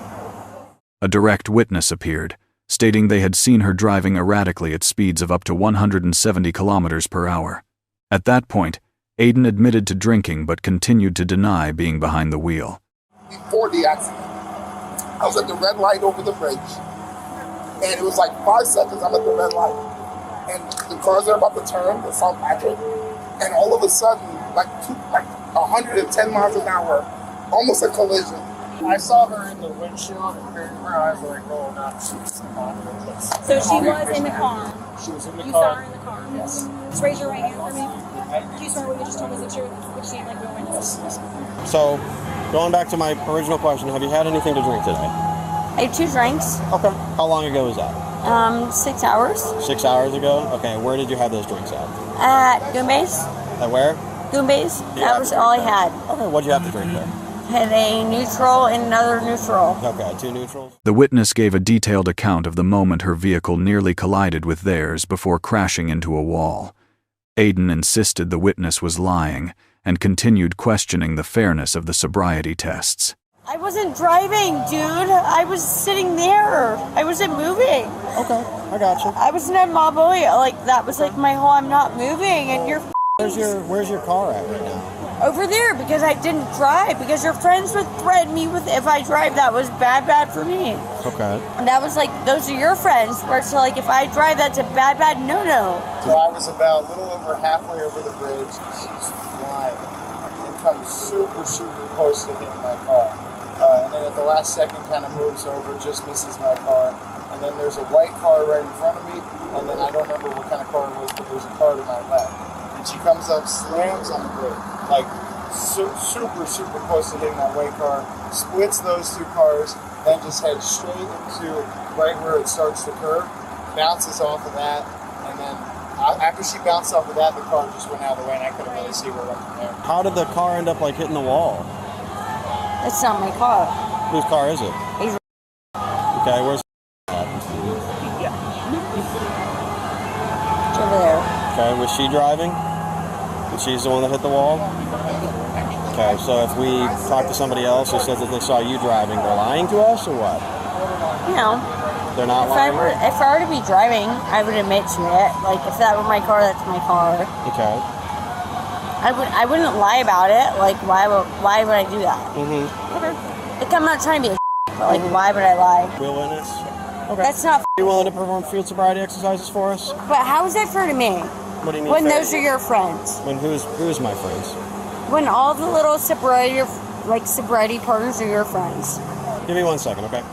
A direct witness appeared, stating they had seen her driving erratically at speeds of up to 170 kilometers per hour. At that point, Aiden admitted to drinking but continued to deny being behind the wheel. Before the accident, I was at the red light over the bridge, and it was like 5 seconds I'm at the red light, and the cars are about to turn to St. Patrick, and all of a sudden, like 110 miles an hour, almost a collision. I saw her in the windshield, and her eyes were like rolling up. So she was in the car. She was in the You car. saw her in the car. Yes. Just raise your right hand for me. Do you swear what you just told me is the truth? Which seemed like real witness. So, going back to my original question, have you had anything to drink today? I had 2 drinks. Okay. How long ago was that? 6 hours. 6 hours ago? Okay, where did you have those drinks at? At Goombase. At where? Goombase. That was all I had. Okay, what'd you have to drink there? Had a neutral and another neutral. Okay, 2 neutrals. The witness gave a detailed account of the moment her vehicle nearly collided with theirs before crashing into a wall. Aiden insisted the witness was lying and continued questioning the fairness of the sobriety tests. I wasn't driving, dude. I was sitting there. I wasn't moving. Okay, I got you. I was in a mobile. Like that was like my whole. I'm not moving, and you're Where's your car at right now? over there because I didn't drive. Because your friends would threaten me with if I drive. That was bad for me. Okay. And that was like those are your friends. Where it's like if I drive, that's a bad no. So I was about a little over halfway over the bridge, and she's flying and comes super close to hitting my car. And then at the last second kind of moves over, just misses my car. And then there's a white car right in front of me, and then I don't remember what kind of car it was, but there's a car to my left. And she comes up, slams on the brake, like super close to hitting that white car, splits those 2 cars, then just heads straight into right where it starts to curve, bounces off of that, and then after she bounced off of that, the car just went out of the way, and I couldn't really see where it went from there. How did the car end up like hitting the wall? It's not my car. Whose car is it? He's Okay, where's over there. Okay, was she driving? And she's the one that hit the wall? Okay, so if we talk to somebody else who says that they saw you driving, they're lying to us or what? No. They're not If lying? I were to be driving, I would admit to it. Like if that were my car, that's my car. Okay. I wouldn't lie about it. Like why would I do that? Mm-hmm. Like I'm not trying to be a but like why would I lie? Real witness? Okay. That's not Are you willing to perform field sobriety exercises for us? But how is that fair to me? What do you mean? When fair? those are your friends. When who's my friends? When all the little sobriety partners are your friends. Give me 1 second, okay?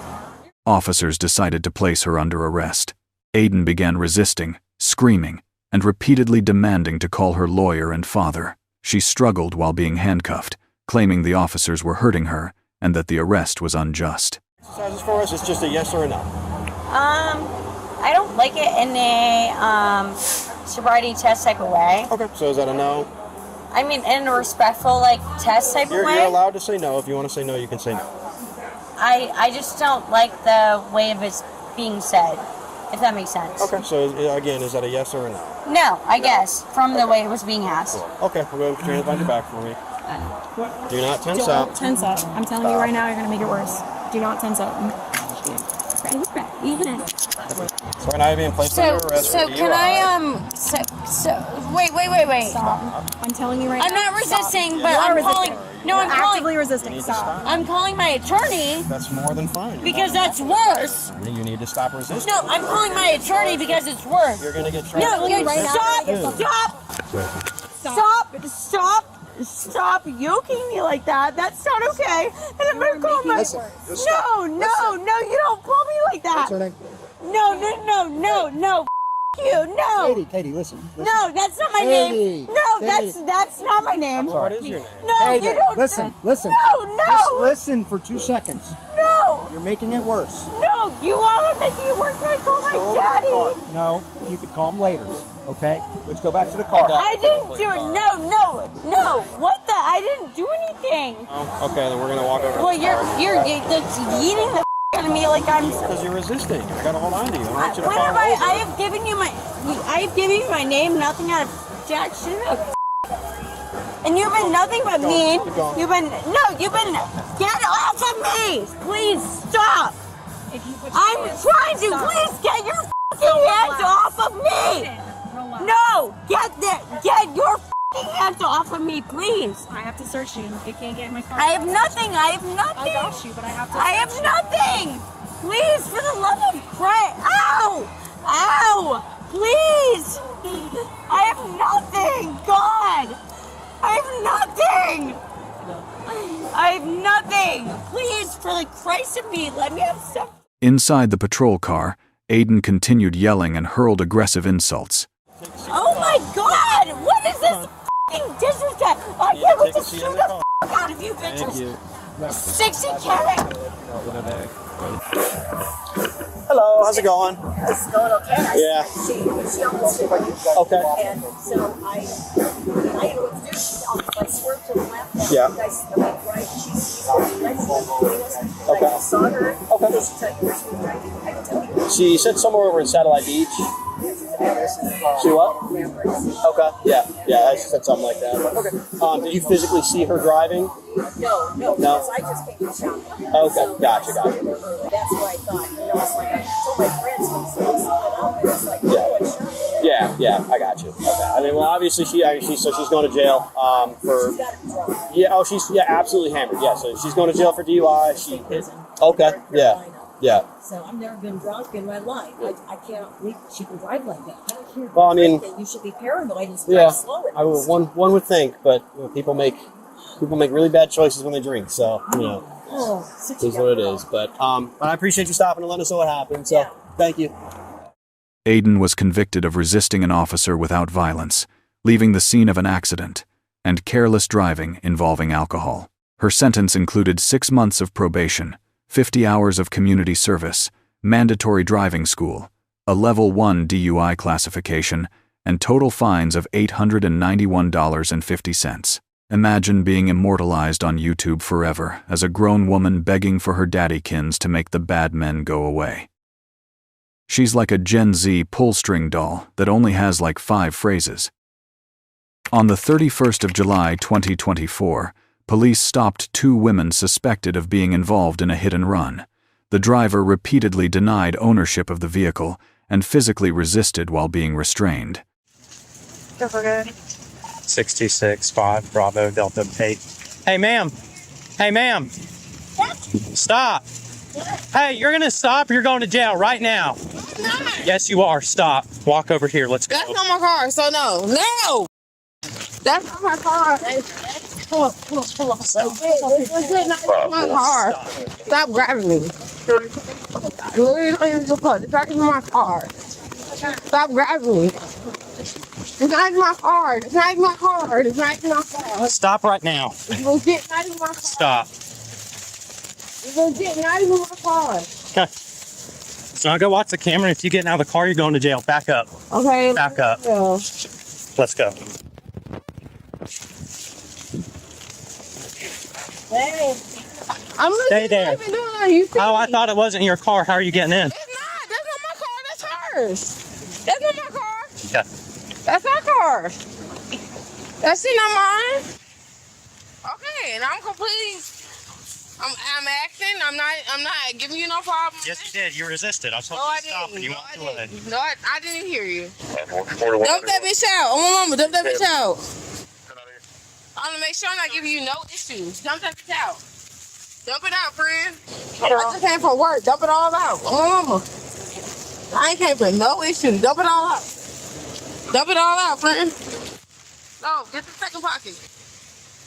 Officers decided to place her under arrest. Aiden began resisting, screaming, and repeatedly demanding to call her lawyer and father. She struggled while being handcuffed, claiming the officers were hurting her and that the arrest was unjust. Exercises for us, it's just a yes or a no. I don't like it in a sobriety test type of way. Okay, so is that a no? I mean, in a respectful, like, test type of way. You're allowed to say no. If you want to say no, you can say no. I just don't like the way of it being said, if that makes sense. Okay, so again, is that a yes or a no? No, I guess, from the way it was being asked. Okay, we'll go and put your hands behind your back for me. Do not tense up. Don't tense up. I'm telling you right now, you're going to make it worse. Do not tense up. So right now you're being placed under arrest for DUI. Can I, wait. Stop. I'm telling you right now. I'm not resisting, but I'm calling. No, I'm actively resisting. Stop. I'm calling my attorney. That's more than fine. Because that's worse. You need to stop resisting. No, I'm calling my attorney because it's worse. You're going to get tried. No, stop yoking me like that. That's not okay. And I'm going to call my... No, you don't call me like that. No. You, no. Katie, listen. No, that's not my name. No, that's not my name. What is your name? No, Katie, you don't. listen. No. Just listen for 2 seconds. No. You're making it worse. No, you are making it worse when I call my daddy. No, you could call him later. Okay? Let's go back to the car. I didn't do it. No. What the? I didn't do anything. Oh, okay, then we're going to walk over. Well, you're eating the out of me like I'm. Because you're resisting. I got to hold on to you. I want you to When follow have over. I have given you my name, nothing out of jack shit. And you've been nothing but mean. You've been get off of me. Please stop. I'm trying to. Please get your fucking hands off of me. No, get your fucking hands off of me, please. I have to search you. You can't get in my car. I have nothing. I got you, but I have to. I have nothing. Please, for the love of Christ. Ow. Please. I have nothing. God. I have nothing. Please, for the Christ of me, let me have stuff. Inside the patrol car, Aiden continued yelling and hurled aggressive insults. Oh my God. What is this fucking disrespect? I can't wait to shoot the fuck out of you bitches. 60 carat. Hello, how's it going? It's going okay. Yeah. She almost hit me. Okay. And so I didn't know what to do. I swerved to the left. And Yeah. you guys went right. She's right between us. Okay. I saw her. Okay. Did she tell you where she was driving? I can tell you. She said somewhere over in Satellite Beach. She what? Okay. Yeah. She said something like that. Okay. Did you physically see her driving? No. Because I just came to the shop. Okay. So Gotcha. That's what I thought. It's like I told my friends when someone saw it, it's like, oh, it's shot. Yeah. I got you. Okay. I mean, well, obviously she's going to jail for. She's got it drunk. Yeah. Oh, she's absolutely hammered. Yeah. So she's going to jail for DUI. Okay. Yeah. So I've never been drunk in my life. I can't believe she can drive like that. I don't care. Well, I mean, you should be paranoid and yeah. slow. One would think, but people make really bad choices when they drink. So it is what it is. But I appreciate you stopping and letting us know what happened. So thank you. Aiden was convicted of resisting an officer without violence, leaving the scene of an accident, and careless driving involving alcohol. Her sentence included 6 months of probation, 50 hours of community service, mandatory driving school, a Level 1 DUI classification, and total fines of $891.50. Imagine being immortalized on YouTube forever as a grown woman begging for her daddykins to make the bad men go away. She's like a Gen Z pull-string doll that only has like 5 phrases. On the 31st of July 2024, police stopped 2 women suspected of being involved in a hit-and-run. The driver repeatedly denied ownership of the vehicle and physically resisted while being restrained. Go for good. 66-5 Bravo Delta 8. Hey, ma'am. Stop. Hey, you're going to stop or you're going to jail right now. Yes, you are. Stop. Walk over here. Let's go. That's not my car, so no. No! That's not my car. Pull up. This is not my car. Stop grabbing me. Literally don't even support. It's not even my car. Stop grabbing me. It's not even my car. It's not even my car. It's not even my car. Stop right now. It's legit not even my car. Stop. It's legit not even my car. Okay. I'll go watch the camera. If you get out of the car, you're going to jail. Back up. Okay. Back up. Yeah. Let's go. Hey. I'm Stay there. Oh, I thought it wasn't your car. How are you getting in? It's not. That's not my car. That's hers. That's not my car. Yeah. That's our car. That's not mine. Okay, and I'm completely. I'm acting. I'm not giving you no problem. Yes, you did. You resisted. I told you to stop and you walked away. No, I didn't hear you. Dump that bitch out. Oh, mama, dump that bitch out. I'm gonna make sure I'm not giving you no issues. Dump that bitch out. Dump it out, friend. I just came from work. Dump it all out. Oh, mama. I ain't came for no issues. Dump it all out. Dump it all out, friend. No, get the second pocket.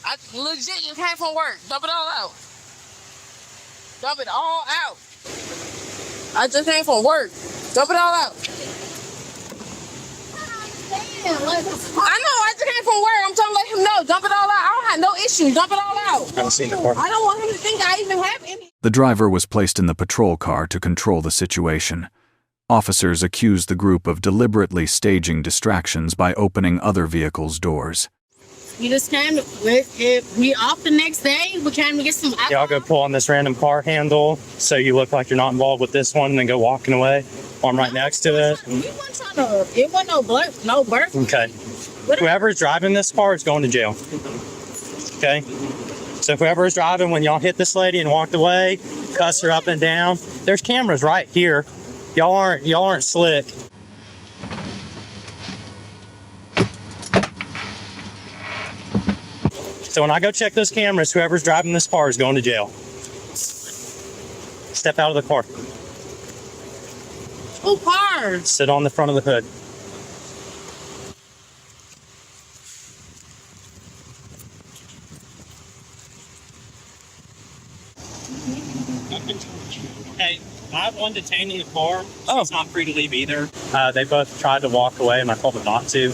I legit just came from work. Dump it all out. Dump it all out. I just came from work. Dump it all out. I know, I just came from work. I'm trying to let him know. Dump it all out. I don't have no issues. Dump it all out. I haven't seen the car. I don't want him to think I even have any. The driver was placed in the patrol car to control the situation. Officers accused the group of deliberately staging distractions by opening other vehicles' doors. You just came we off the next day. We came to get some alcohol. Yeah, I'll go pull on this random car handle so you look like you're not involved with this one and then go walking away. Or I'm right next to it. It wasn't no birth. Okay. Whoever's driving this car is going to jail. Okay? So whoever's driving, when y'all hit this lady and walked away, cuss her up and down, there's cameras right here. Y'all aren't slick. So when I go check those cameras, whoever's driving this car is going to jail. Step out of the car. Who car? Sit on the front of the hood. Hey, I have one detained in the car. Oh. He's not free to leave either. They both tried to walk away and I told them not to.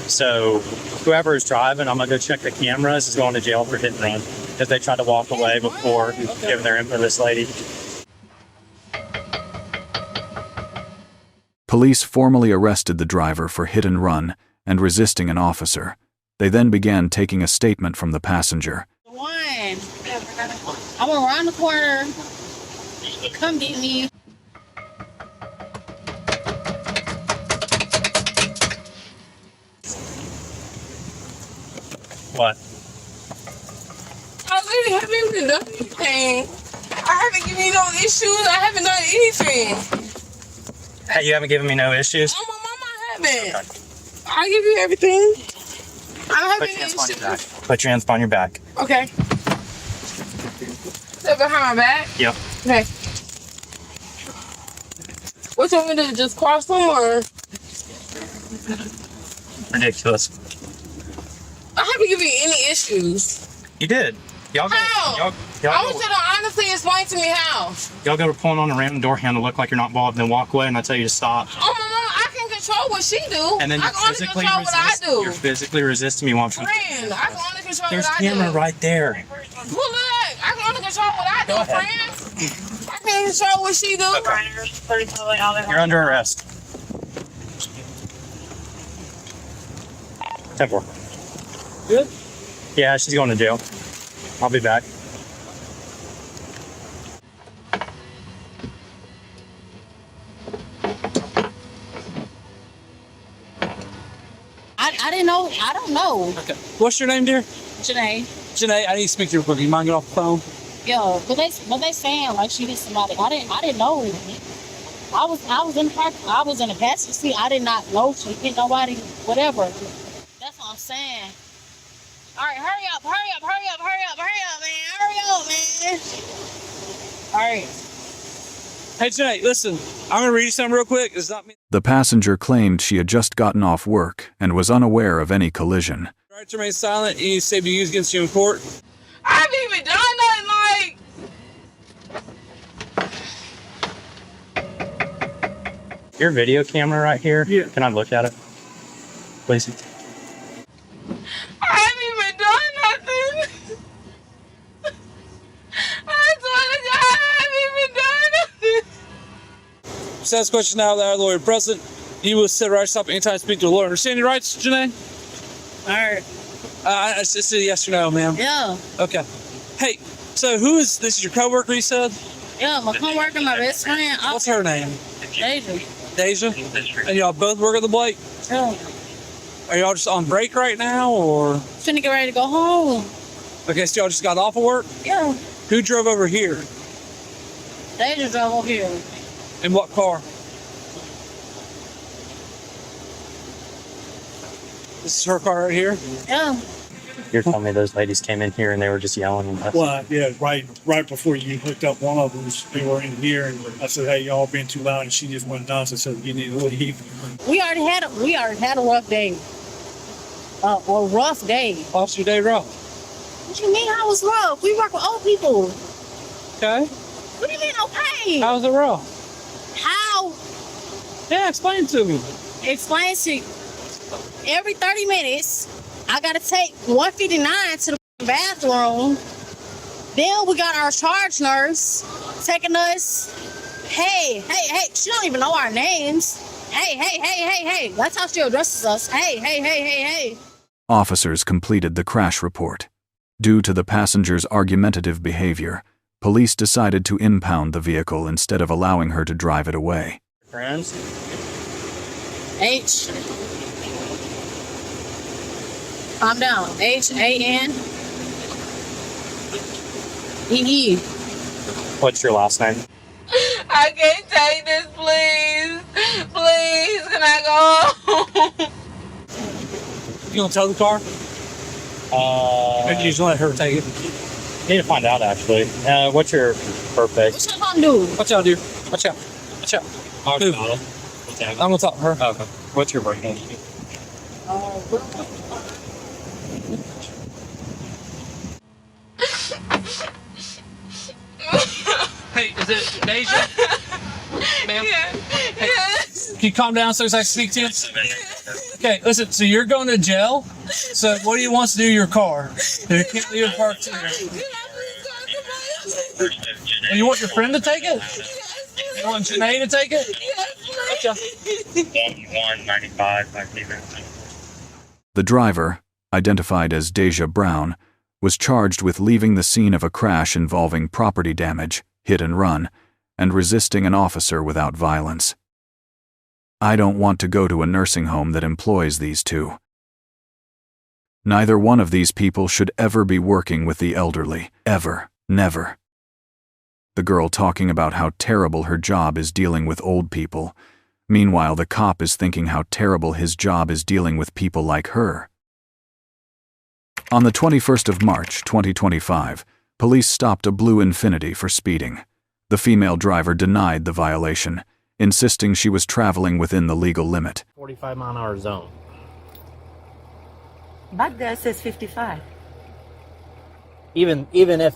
So whoever is driving, I'm going to go check the cameras, is going to jail for hit and run because they tried to walk away before giving their info to this lady. Police formally arrested the driver for hit and run and resisting an officer. They then began taking a statement from the passenger. I'm around the corner. Come get me. What? I really haven't even done anything. I haven't given you no issues. I haven't done anything. Hey, you haven't given me no issues? Oh, my mama, I haven't. Okay. I'll give you everything. I don't have any issues. Put your hands on your back. Okay. Sit behind my back? Yep. Okay. What you want me to do? Just cross them or? Ridiculous. I haven't given you any issues. You did. Y'all go. How? I want you to honestly explain to me how. Y'all go pulling on a random door handle, look like you're not involved, then walk away, and I tell you to stop. Oh, my mama, I can control what she do. And then I can only control what I do. You're physically resisting me while I'm trying Friend, I can only control There's what I do. camera right there. Well, look, I can only control what I do, Go ahead. friend. I can't control what she do. Okay. You're under arrest. 10-4. Good? Yeah, she's going to jail. I'll be back. I didn't know. I don't know. Okay. What's your name, dear? Janae. Janae, I need to speak to you real quick. You mind getting off the phone? Yeah, but they saying like she did somebody. I didn't know. I was in the park. I was in the passenger seat. I did not know she hit nobody. Whatever. That's what I'm saying. All right, hurry up, man. All right. Hey, Janae, listen. I'm going to read you something real quick. It's not me. The passenger claimed she had just gotten off work and was unaware of any collision. Right to remain silent. You need to say be used against you in court. I haven't even done nothing like. Your video camera right here? Yeah. Can I look at it? Please. I haven't even done nothing. I swear to God, I haven't even done nothing. Says question now that our lawyer present. You will sit right stop anytime speak to the lawyer. Understand your rights, Janae? Alright. It's just a yes or no, ma'am. Yeah. Okay. Hey, so who is this? Is your coworker? You said? Yeah, my coworker, my best friend. What's her name? Deja. Deja. And y'all both work at the Blake? Yeah. Are y'all just on break right now, or? Finna get ready to go home. Okay, so y'all just got off of work? Yeah. Who drove over here? Deja drove over here. In what car? This is her car right here? Yeah. You're telling me those ladies came in here and they were just yelling and cussing? Well, yeah, right before you hooked up one of them, they were in here, and I said, "Hey, y'all being too loud," and she just went nuts and said, "You need to leave." We already had a rough day. A rough day. How's your day rough? What you mean how was rough? We work with old people. Okay. What do you mean okay? How's it rough? How? Yeah, explain to me. Explain to you. Every 30 minutes, I gotta take 159 to the bathroom. Then we got our charge nurse taking us. Hey, she don't even know our names. Hey. That's how she addresses us. Hey. Officers completed the crash report. Due to the passenger's argumentative behavior, police decided to impound the vehicle instead of allowing her to drive it away. Friends? H. Calm down. H-A-N-E-E. What's your last name? I can't take this, please. Please, can I go? You gonna tow the car? Or you just let her take it? Need to find out, actually. What's your birthday? What y'all gonna do? Watch out, dude. Watch out. I'm gonna talk to her. Oh, okay. What's your birthday? Hey, is it Deja? Ma'am? Hey, Yes. can you calm down so I can speak to you? Okay, listen, so you're going to jail? So what do you want to do to your car? You can't leave it parked here. Oh, you want your friend to take it? You want Janae to take it? Gotcha. 195, The driver, identified as Deja Brown, was charged with leaving the scene of a crash involving property damage, hit and run, and resisting an officer without violence. I don't want to go to a nursing home that employs these two. Neither one of these people should ever be working with the elderly. Ever. Never. The girl talking about how terrible her job is dealing with old people. Meanwhile, the cop is thinking how terrible his job is dealing with people like her. On the 21st of March, 2025, police stopped a blue Infiniti for speeding. The female driver denied the violation, insisting she was traveling within the legal limit. 45-mile-an-hour zone. Back there it says 55. Even if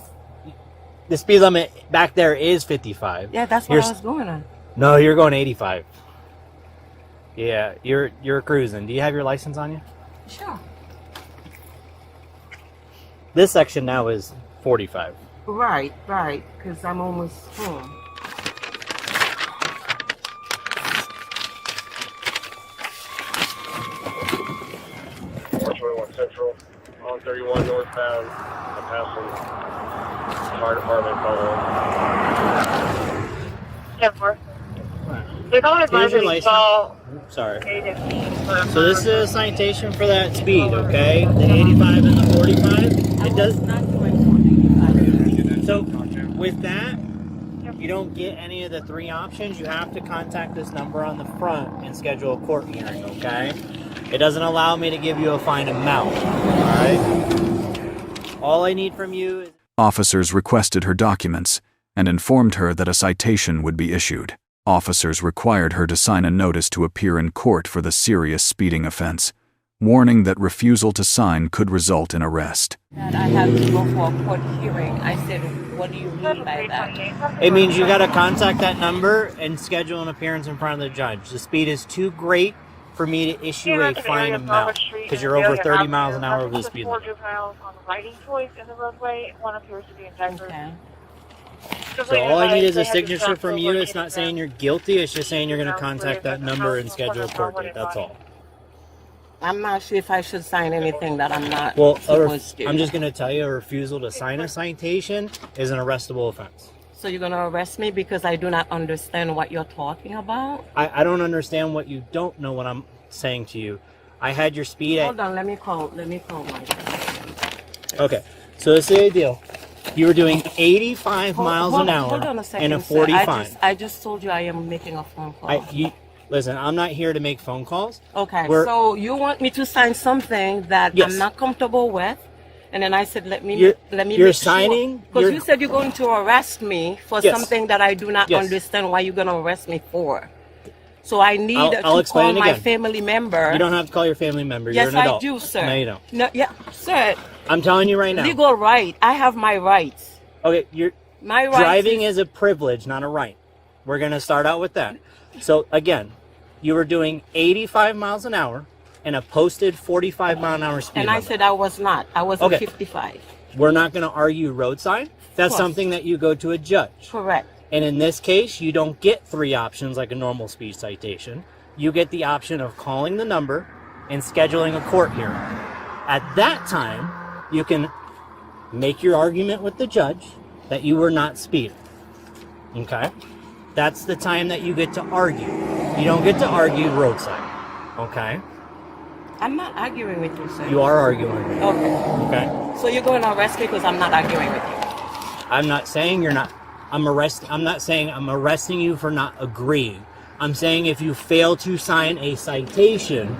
the speed limit back there is 55. Yeah, that's what I was going on. No, you're going 85. Yeah, you're cruising. Do you have your license on you? Sure. This section now is 45. Right, because I'm almost home. Central, on 31 northbound, I'm passing fire department following. Yeah, 4. They're calling Here's your advisory license. call. Sorry. So this is a citation for that speed, okay? The 85 and the 45. It does. So with that, you don't get any of the 3 options. You have to contact this number on the front and schedule a court hearing, okay? It doesn't allow me to give you a fine amount, alright? All I need from you is... Officers requested her documents and informed her that a citation would be issued. Officers required her to sign a notice to appear in court for the serious speeding offense, warning that refusal to sign could result in arrest. That I have to go for a court hearing. I said, what do you mean by that? It means you gotta contact that number and schedule an appearance in front of the judge. The speed is too great for me to issue a fine amount because you're over 30 miles an hour over the speed limit. On the writing choice in the roadway, one appears to be in Denver. Okay. So all I need is a signature from you. It's not saying you're guilty. It's just saying you're going to contact that number and schedule a court date. That's all. I'm not sure if I should sign anything that I'm not Well, supposed to. I'm just going to tell you, a refusal to sign a citation is an arrestable offense. So you're going to arrest me because I do not understand what you're talking about? I don't understand what you don't know what I'm saying to you. I had your speed at... Hold on, let me call my friend. Okay, so this is the deal. You were doing 85 miles an hour hold on a second, and a sir. 45. I just told you I am making a phone call. Listen, I'm not here to make phone calls. Okay, so you want me to sign something that I'm not comfortable with? And then I said, let me You're signing? Because you said you're going to arrest me for something that I do not understand why you're going to arrest me for. So I need to call my family member. You don't have to call your family member. Yes, You're an adult. I do, sir. No, you don't. No, yeah, sir. I'm telling you right now. Legal right. I have my rights. Okay, my rights driving is a privilege, not a right. We're going to start out with that. So again, you were doing 85 miles an hour and a posted 45 mile an hour speed And limit. I said I was not. I was 55. We're not going to argue road sign. That's something that you go to a judge. Correct. And in this case, you don't get 3 options like a normal speed citation. You get the option of calling the number and scheduling a court hearing. At that time, you can make your argument with the judge that you were not speeding. Okay? That's the time that you get to argue. You don't get to argue road sign. Okay? I'm not arguing with you, sir. You are arguing. Okay. Okay? So you're going to arrest me because I'm not arguing with you. I'm not saying you're not. I'm not saying I'm arresting you for not agreeing. I'm saying if you fail to sign a citation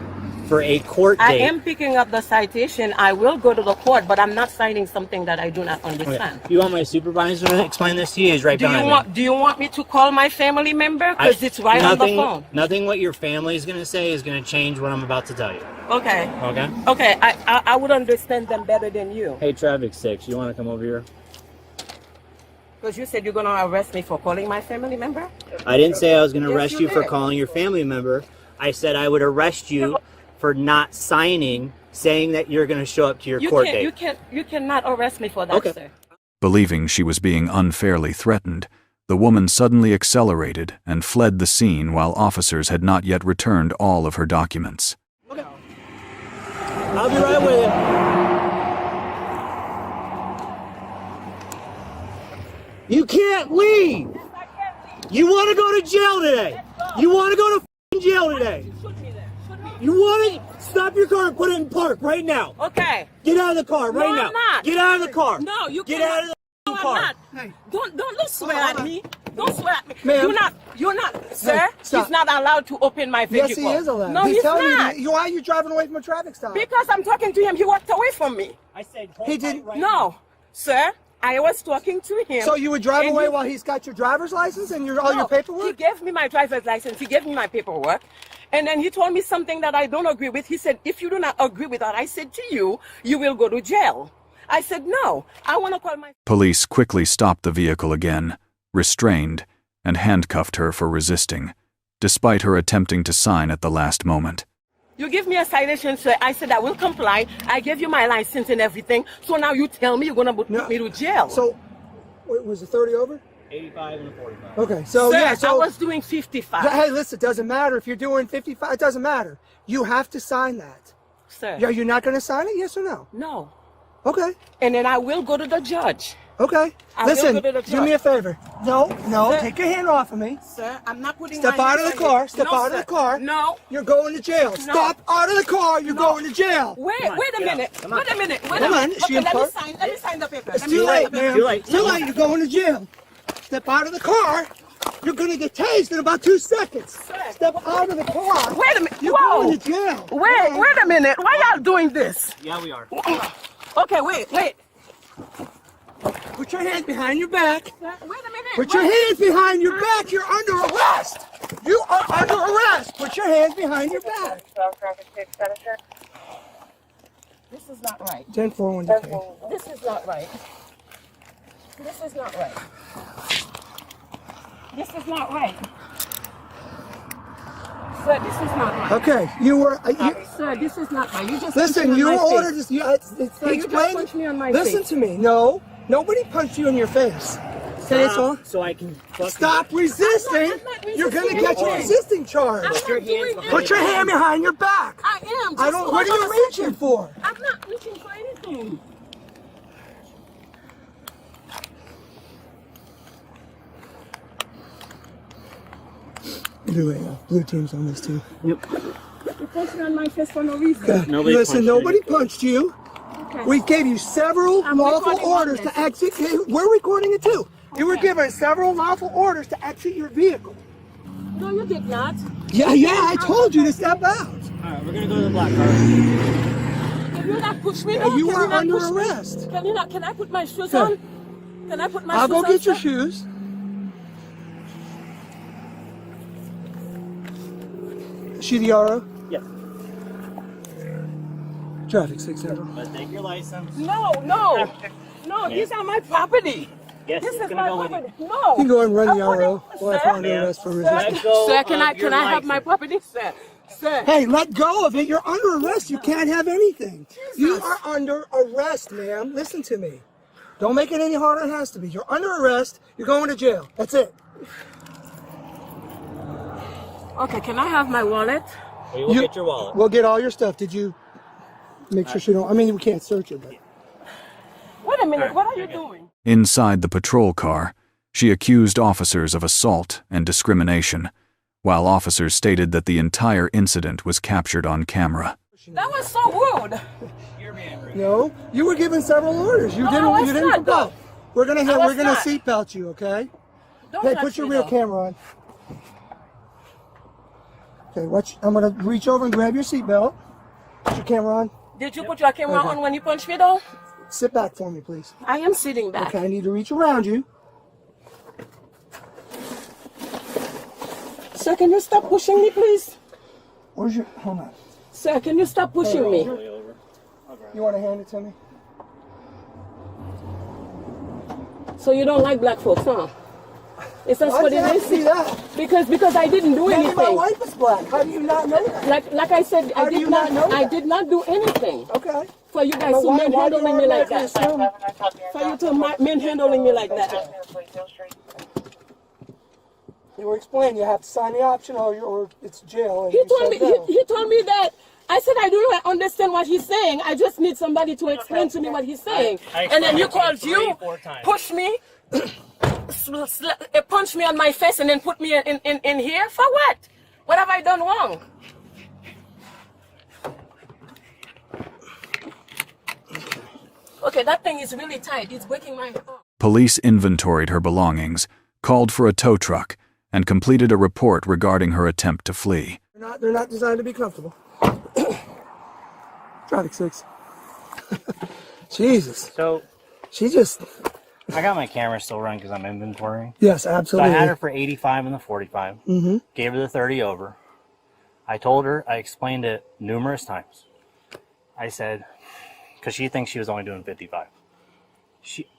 for a court date. I am picking up the citation. I will go to the court, but I'm not signing something that I do not understand. Okay. You want my supervisor to explain this to you? He's right behind me. Do you want me to call my family member? Because it's right on the phone. Nothing what your family is going to say is going to change what I'm about to tell you. Okay. Okay? Okay, I would understand them better than you. Hey, Traffic 6, you want to come over here? Because you said you're going to arrest me for calling my family member? I didn't say I was going to arrest you for calling your family member. I said I would arrest you for not signing, saying that you're going to show up to your court date. You cannot arrest me for that, sir. Believing she was being unfairly threatened, the woman suddenly accelerated and fled the scene while officers had not yet returned all of her documents. Okay. I'll be right with you. You can't leave. You want to go to jail today. You want to go to jail today. You want to stop your car and put it in park right now. Okay. Get out of the car right now. I'm not. Get out of the car. No, you get cannot. out of the car. I'm not. Hey. Don't swear at me. Don't swear at me. Ma'am. You're not, sir. Stop. He's not allowed to open my vehicle. Yes, he is allowed. No, he's telling not. you. Why are you driving away from a traffic stop? Because I'm talking to him. He walked away from me. I said he didn't. No, sir. I was talking to him. So you would drive away while he's got your driver's license and all your paperwork? He gave me my driver's license. He gave me my paperwork. And then he told me something that I don't agree with. He said, if you do not agree with that, I said to you, you will go to jail. I said, no, I want to call my... Police quickly stopped the vehicle again, restrained, and handcuffed her for resisting, despite her attempting to sign at the last moment. You give me a citation, sir. I said I will comply. I gave you my license and everything. So now you tell me you're going to put me to jail. So, was it 30 over? 85 and a 45. Okay, so sir, yeah, so... I was doing 55. Hey, listen, it doesn't matter if you're doing 55. It doesn't matter. You have to sign that. Sir. Yeah, you're not going to sign it, yes or no? No. Okay. And then I will go to the judge. Okay. Listen, do me a favor. No, sir, take your hand off of me. Sir, I'm not putting Step my out of the car. Step no, out of the car. No. You're going to jail. No. Step out of the car. You're going to jail. Wait a minute. Wait a minute. Come on. Okay, let me sign the paper. It's too late, man. Too late. You're going to jail. Step out of the car. You're going to get tased in about 2 seconds. Sir. Step out of the car. Wait a minute. You're going to jail. Wait a minute. Why y'all doing this? Yeah, we are. Okay, wait. Put your hands behind your back. Wait a minute. Put your hands behind your back. You're under arrest. You are under arrest. Put your hands behind your back. This is not right. 10-4-1. This is not right. This is not right. This is not right. Sir, this is not right. Okay, you were... sir, this is not right. You just listen, you were ordered... You just punched me on my face. Listen to me. No, nobody punched you in your face. Okay, so so I can stop resisting. You're gonna get your resisting charge. Put your hand behind your back. I am. I don't. What are you reaching for? I'm not reaching for anything. Blue team's on this too. Yep. You punched me on my face for no reason. Okay. Listen, nobody punched you. Okay. We gave you several lawful orders to exit. We're recording it too. You were given several lawful orders to exit your vehicle. No, you did not. Yeah, I told you to step out. Alright, we're gonna go to the black car. Can you not push me? Yeah, you are under push me? arrest. Can you not? Can I put my shoes Okay. on? Can I put my I'll shoes on? go get your sir? shoes. Is she the RO? Yes. Traffic 6-0. But take your license. No. These are my property. Yes, This it's is gonna my go with property. No. You can go and run the RO while I find Sir? arrest for resistance. Sir, can I have my property, sir? Sir. Hey, let go of it. You're under arrest. You can't have anything. You are under arrest, ma'am. Listen to me. Don't make it any harder than it has to be. You're under arrest. You're going to jail. That's it. Okay, can I have my wallet? We will get your wallet. We'll get all your stuff. Did you make sure she don't? I mean, we can't search it, but. Wait a minute. What are you doing? Inside the patrol car, she accused officers of assault and discrimination, while officers stated that the entire incident was captured on camera. That was so rude. No, you were given several orders. You didn't comply. We're gonna seatbelt you, okay? Hey, put your rear camera on. Okay, watch. I'm gonna reach over and grab your seatbelt. Put your camera on. Did you put your camera on when you punched me, though? Sit back for me, please. I am sitting back. Okay, I need to reach around you. Sir, can you stop pushing me, please? Where's your? Hold on. Sir, can you stop pushing me? You want to hand it to me? So you don't like black folks, huh? Is that Why what did it I is? see that? Because I didn't do Maybe anything. my wife is black. How do you not know that? Like I said, How do you not know I that? did not do anything. Okay. For you guys But to why do you manhandling me like that. automatically For you to manhandling me like that. You were explaining you have to sign the option or it's jail. And He you told me said no. he told me that. I said I don't understand what he's saying. I just need somebody to explain to me what he's saying. And then you called you, push me, punch me on my face, and then put me in here for what? What have I done wrong? Okay, that thing is really tight. It's breaking my arm. Police inventoried her belongings, called for a tow truck, and completed a report regarding her attempt to flee. They're not designed to be comfortable. Traffic 6. Jesus. So she just. I got my camera still running because I'm inventorying. Yes, absolutely. So I had her for 85 and the 45. Mm-hmm. Gave her the 30 over. I told her, I explained it numerous times. I said, because she thinks she was only doing 55.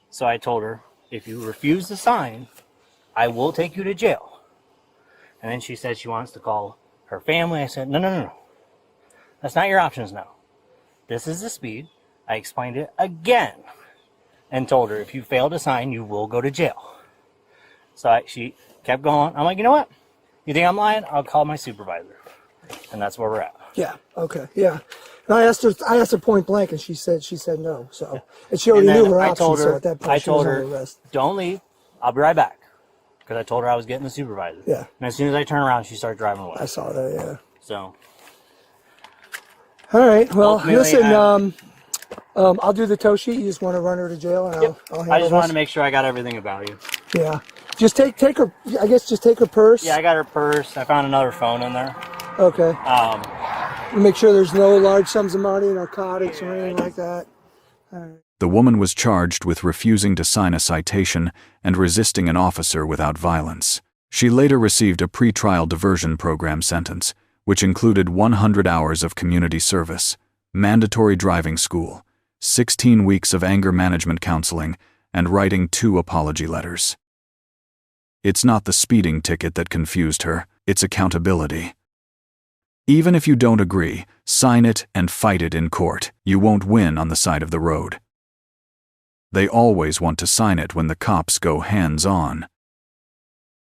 So I told her, if you refuse to sign, I will take you to jail. And then she said she wants to call her family. I said, no. That's not your options now. This is the speed. I explained it again and told her, if you fail to sign, you will go to jail. So she kept going. I'm like, you know what? You think I'm lying? I'll call my supervisor. And that's where we're at. Yeah. Okay. Yeah. And I asked her point blank, and she said no. So, and she already knew her options. So at that point, she was under arrest. Don't leave. I'll be right back. Because I told her I was getting the supervisor. Yeah. And as soon as I turned around, she started driving away. I saw that. Yeah. So. All right. Well, Ultimately, listen. I'll do the tow sheet. You just want to run her to jail, and I'll handle I just wanted this. to make sure I got everything about you. Yeah. Just take her. I guess just take her purse. Yeah, I got her purse. I found another phone in there. Okay. Make sure there's no large sums of money, narcotics, or anything like that. All right. The woman was charged with refusing to sign a citation and resisting an officer without violence. She later received a pretrial diversion program sentence, which included 100 hours of community service, mandatory driving school, 16 weeks of anger management counseling, and writing 2 apology letters. It's not the speeding ticket that confused her, it's accountability. Even if you don't agree, sign it and fight it in court. You won't win on the side of the road. They always want to sign it when the cops go hands-on.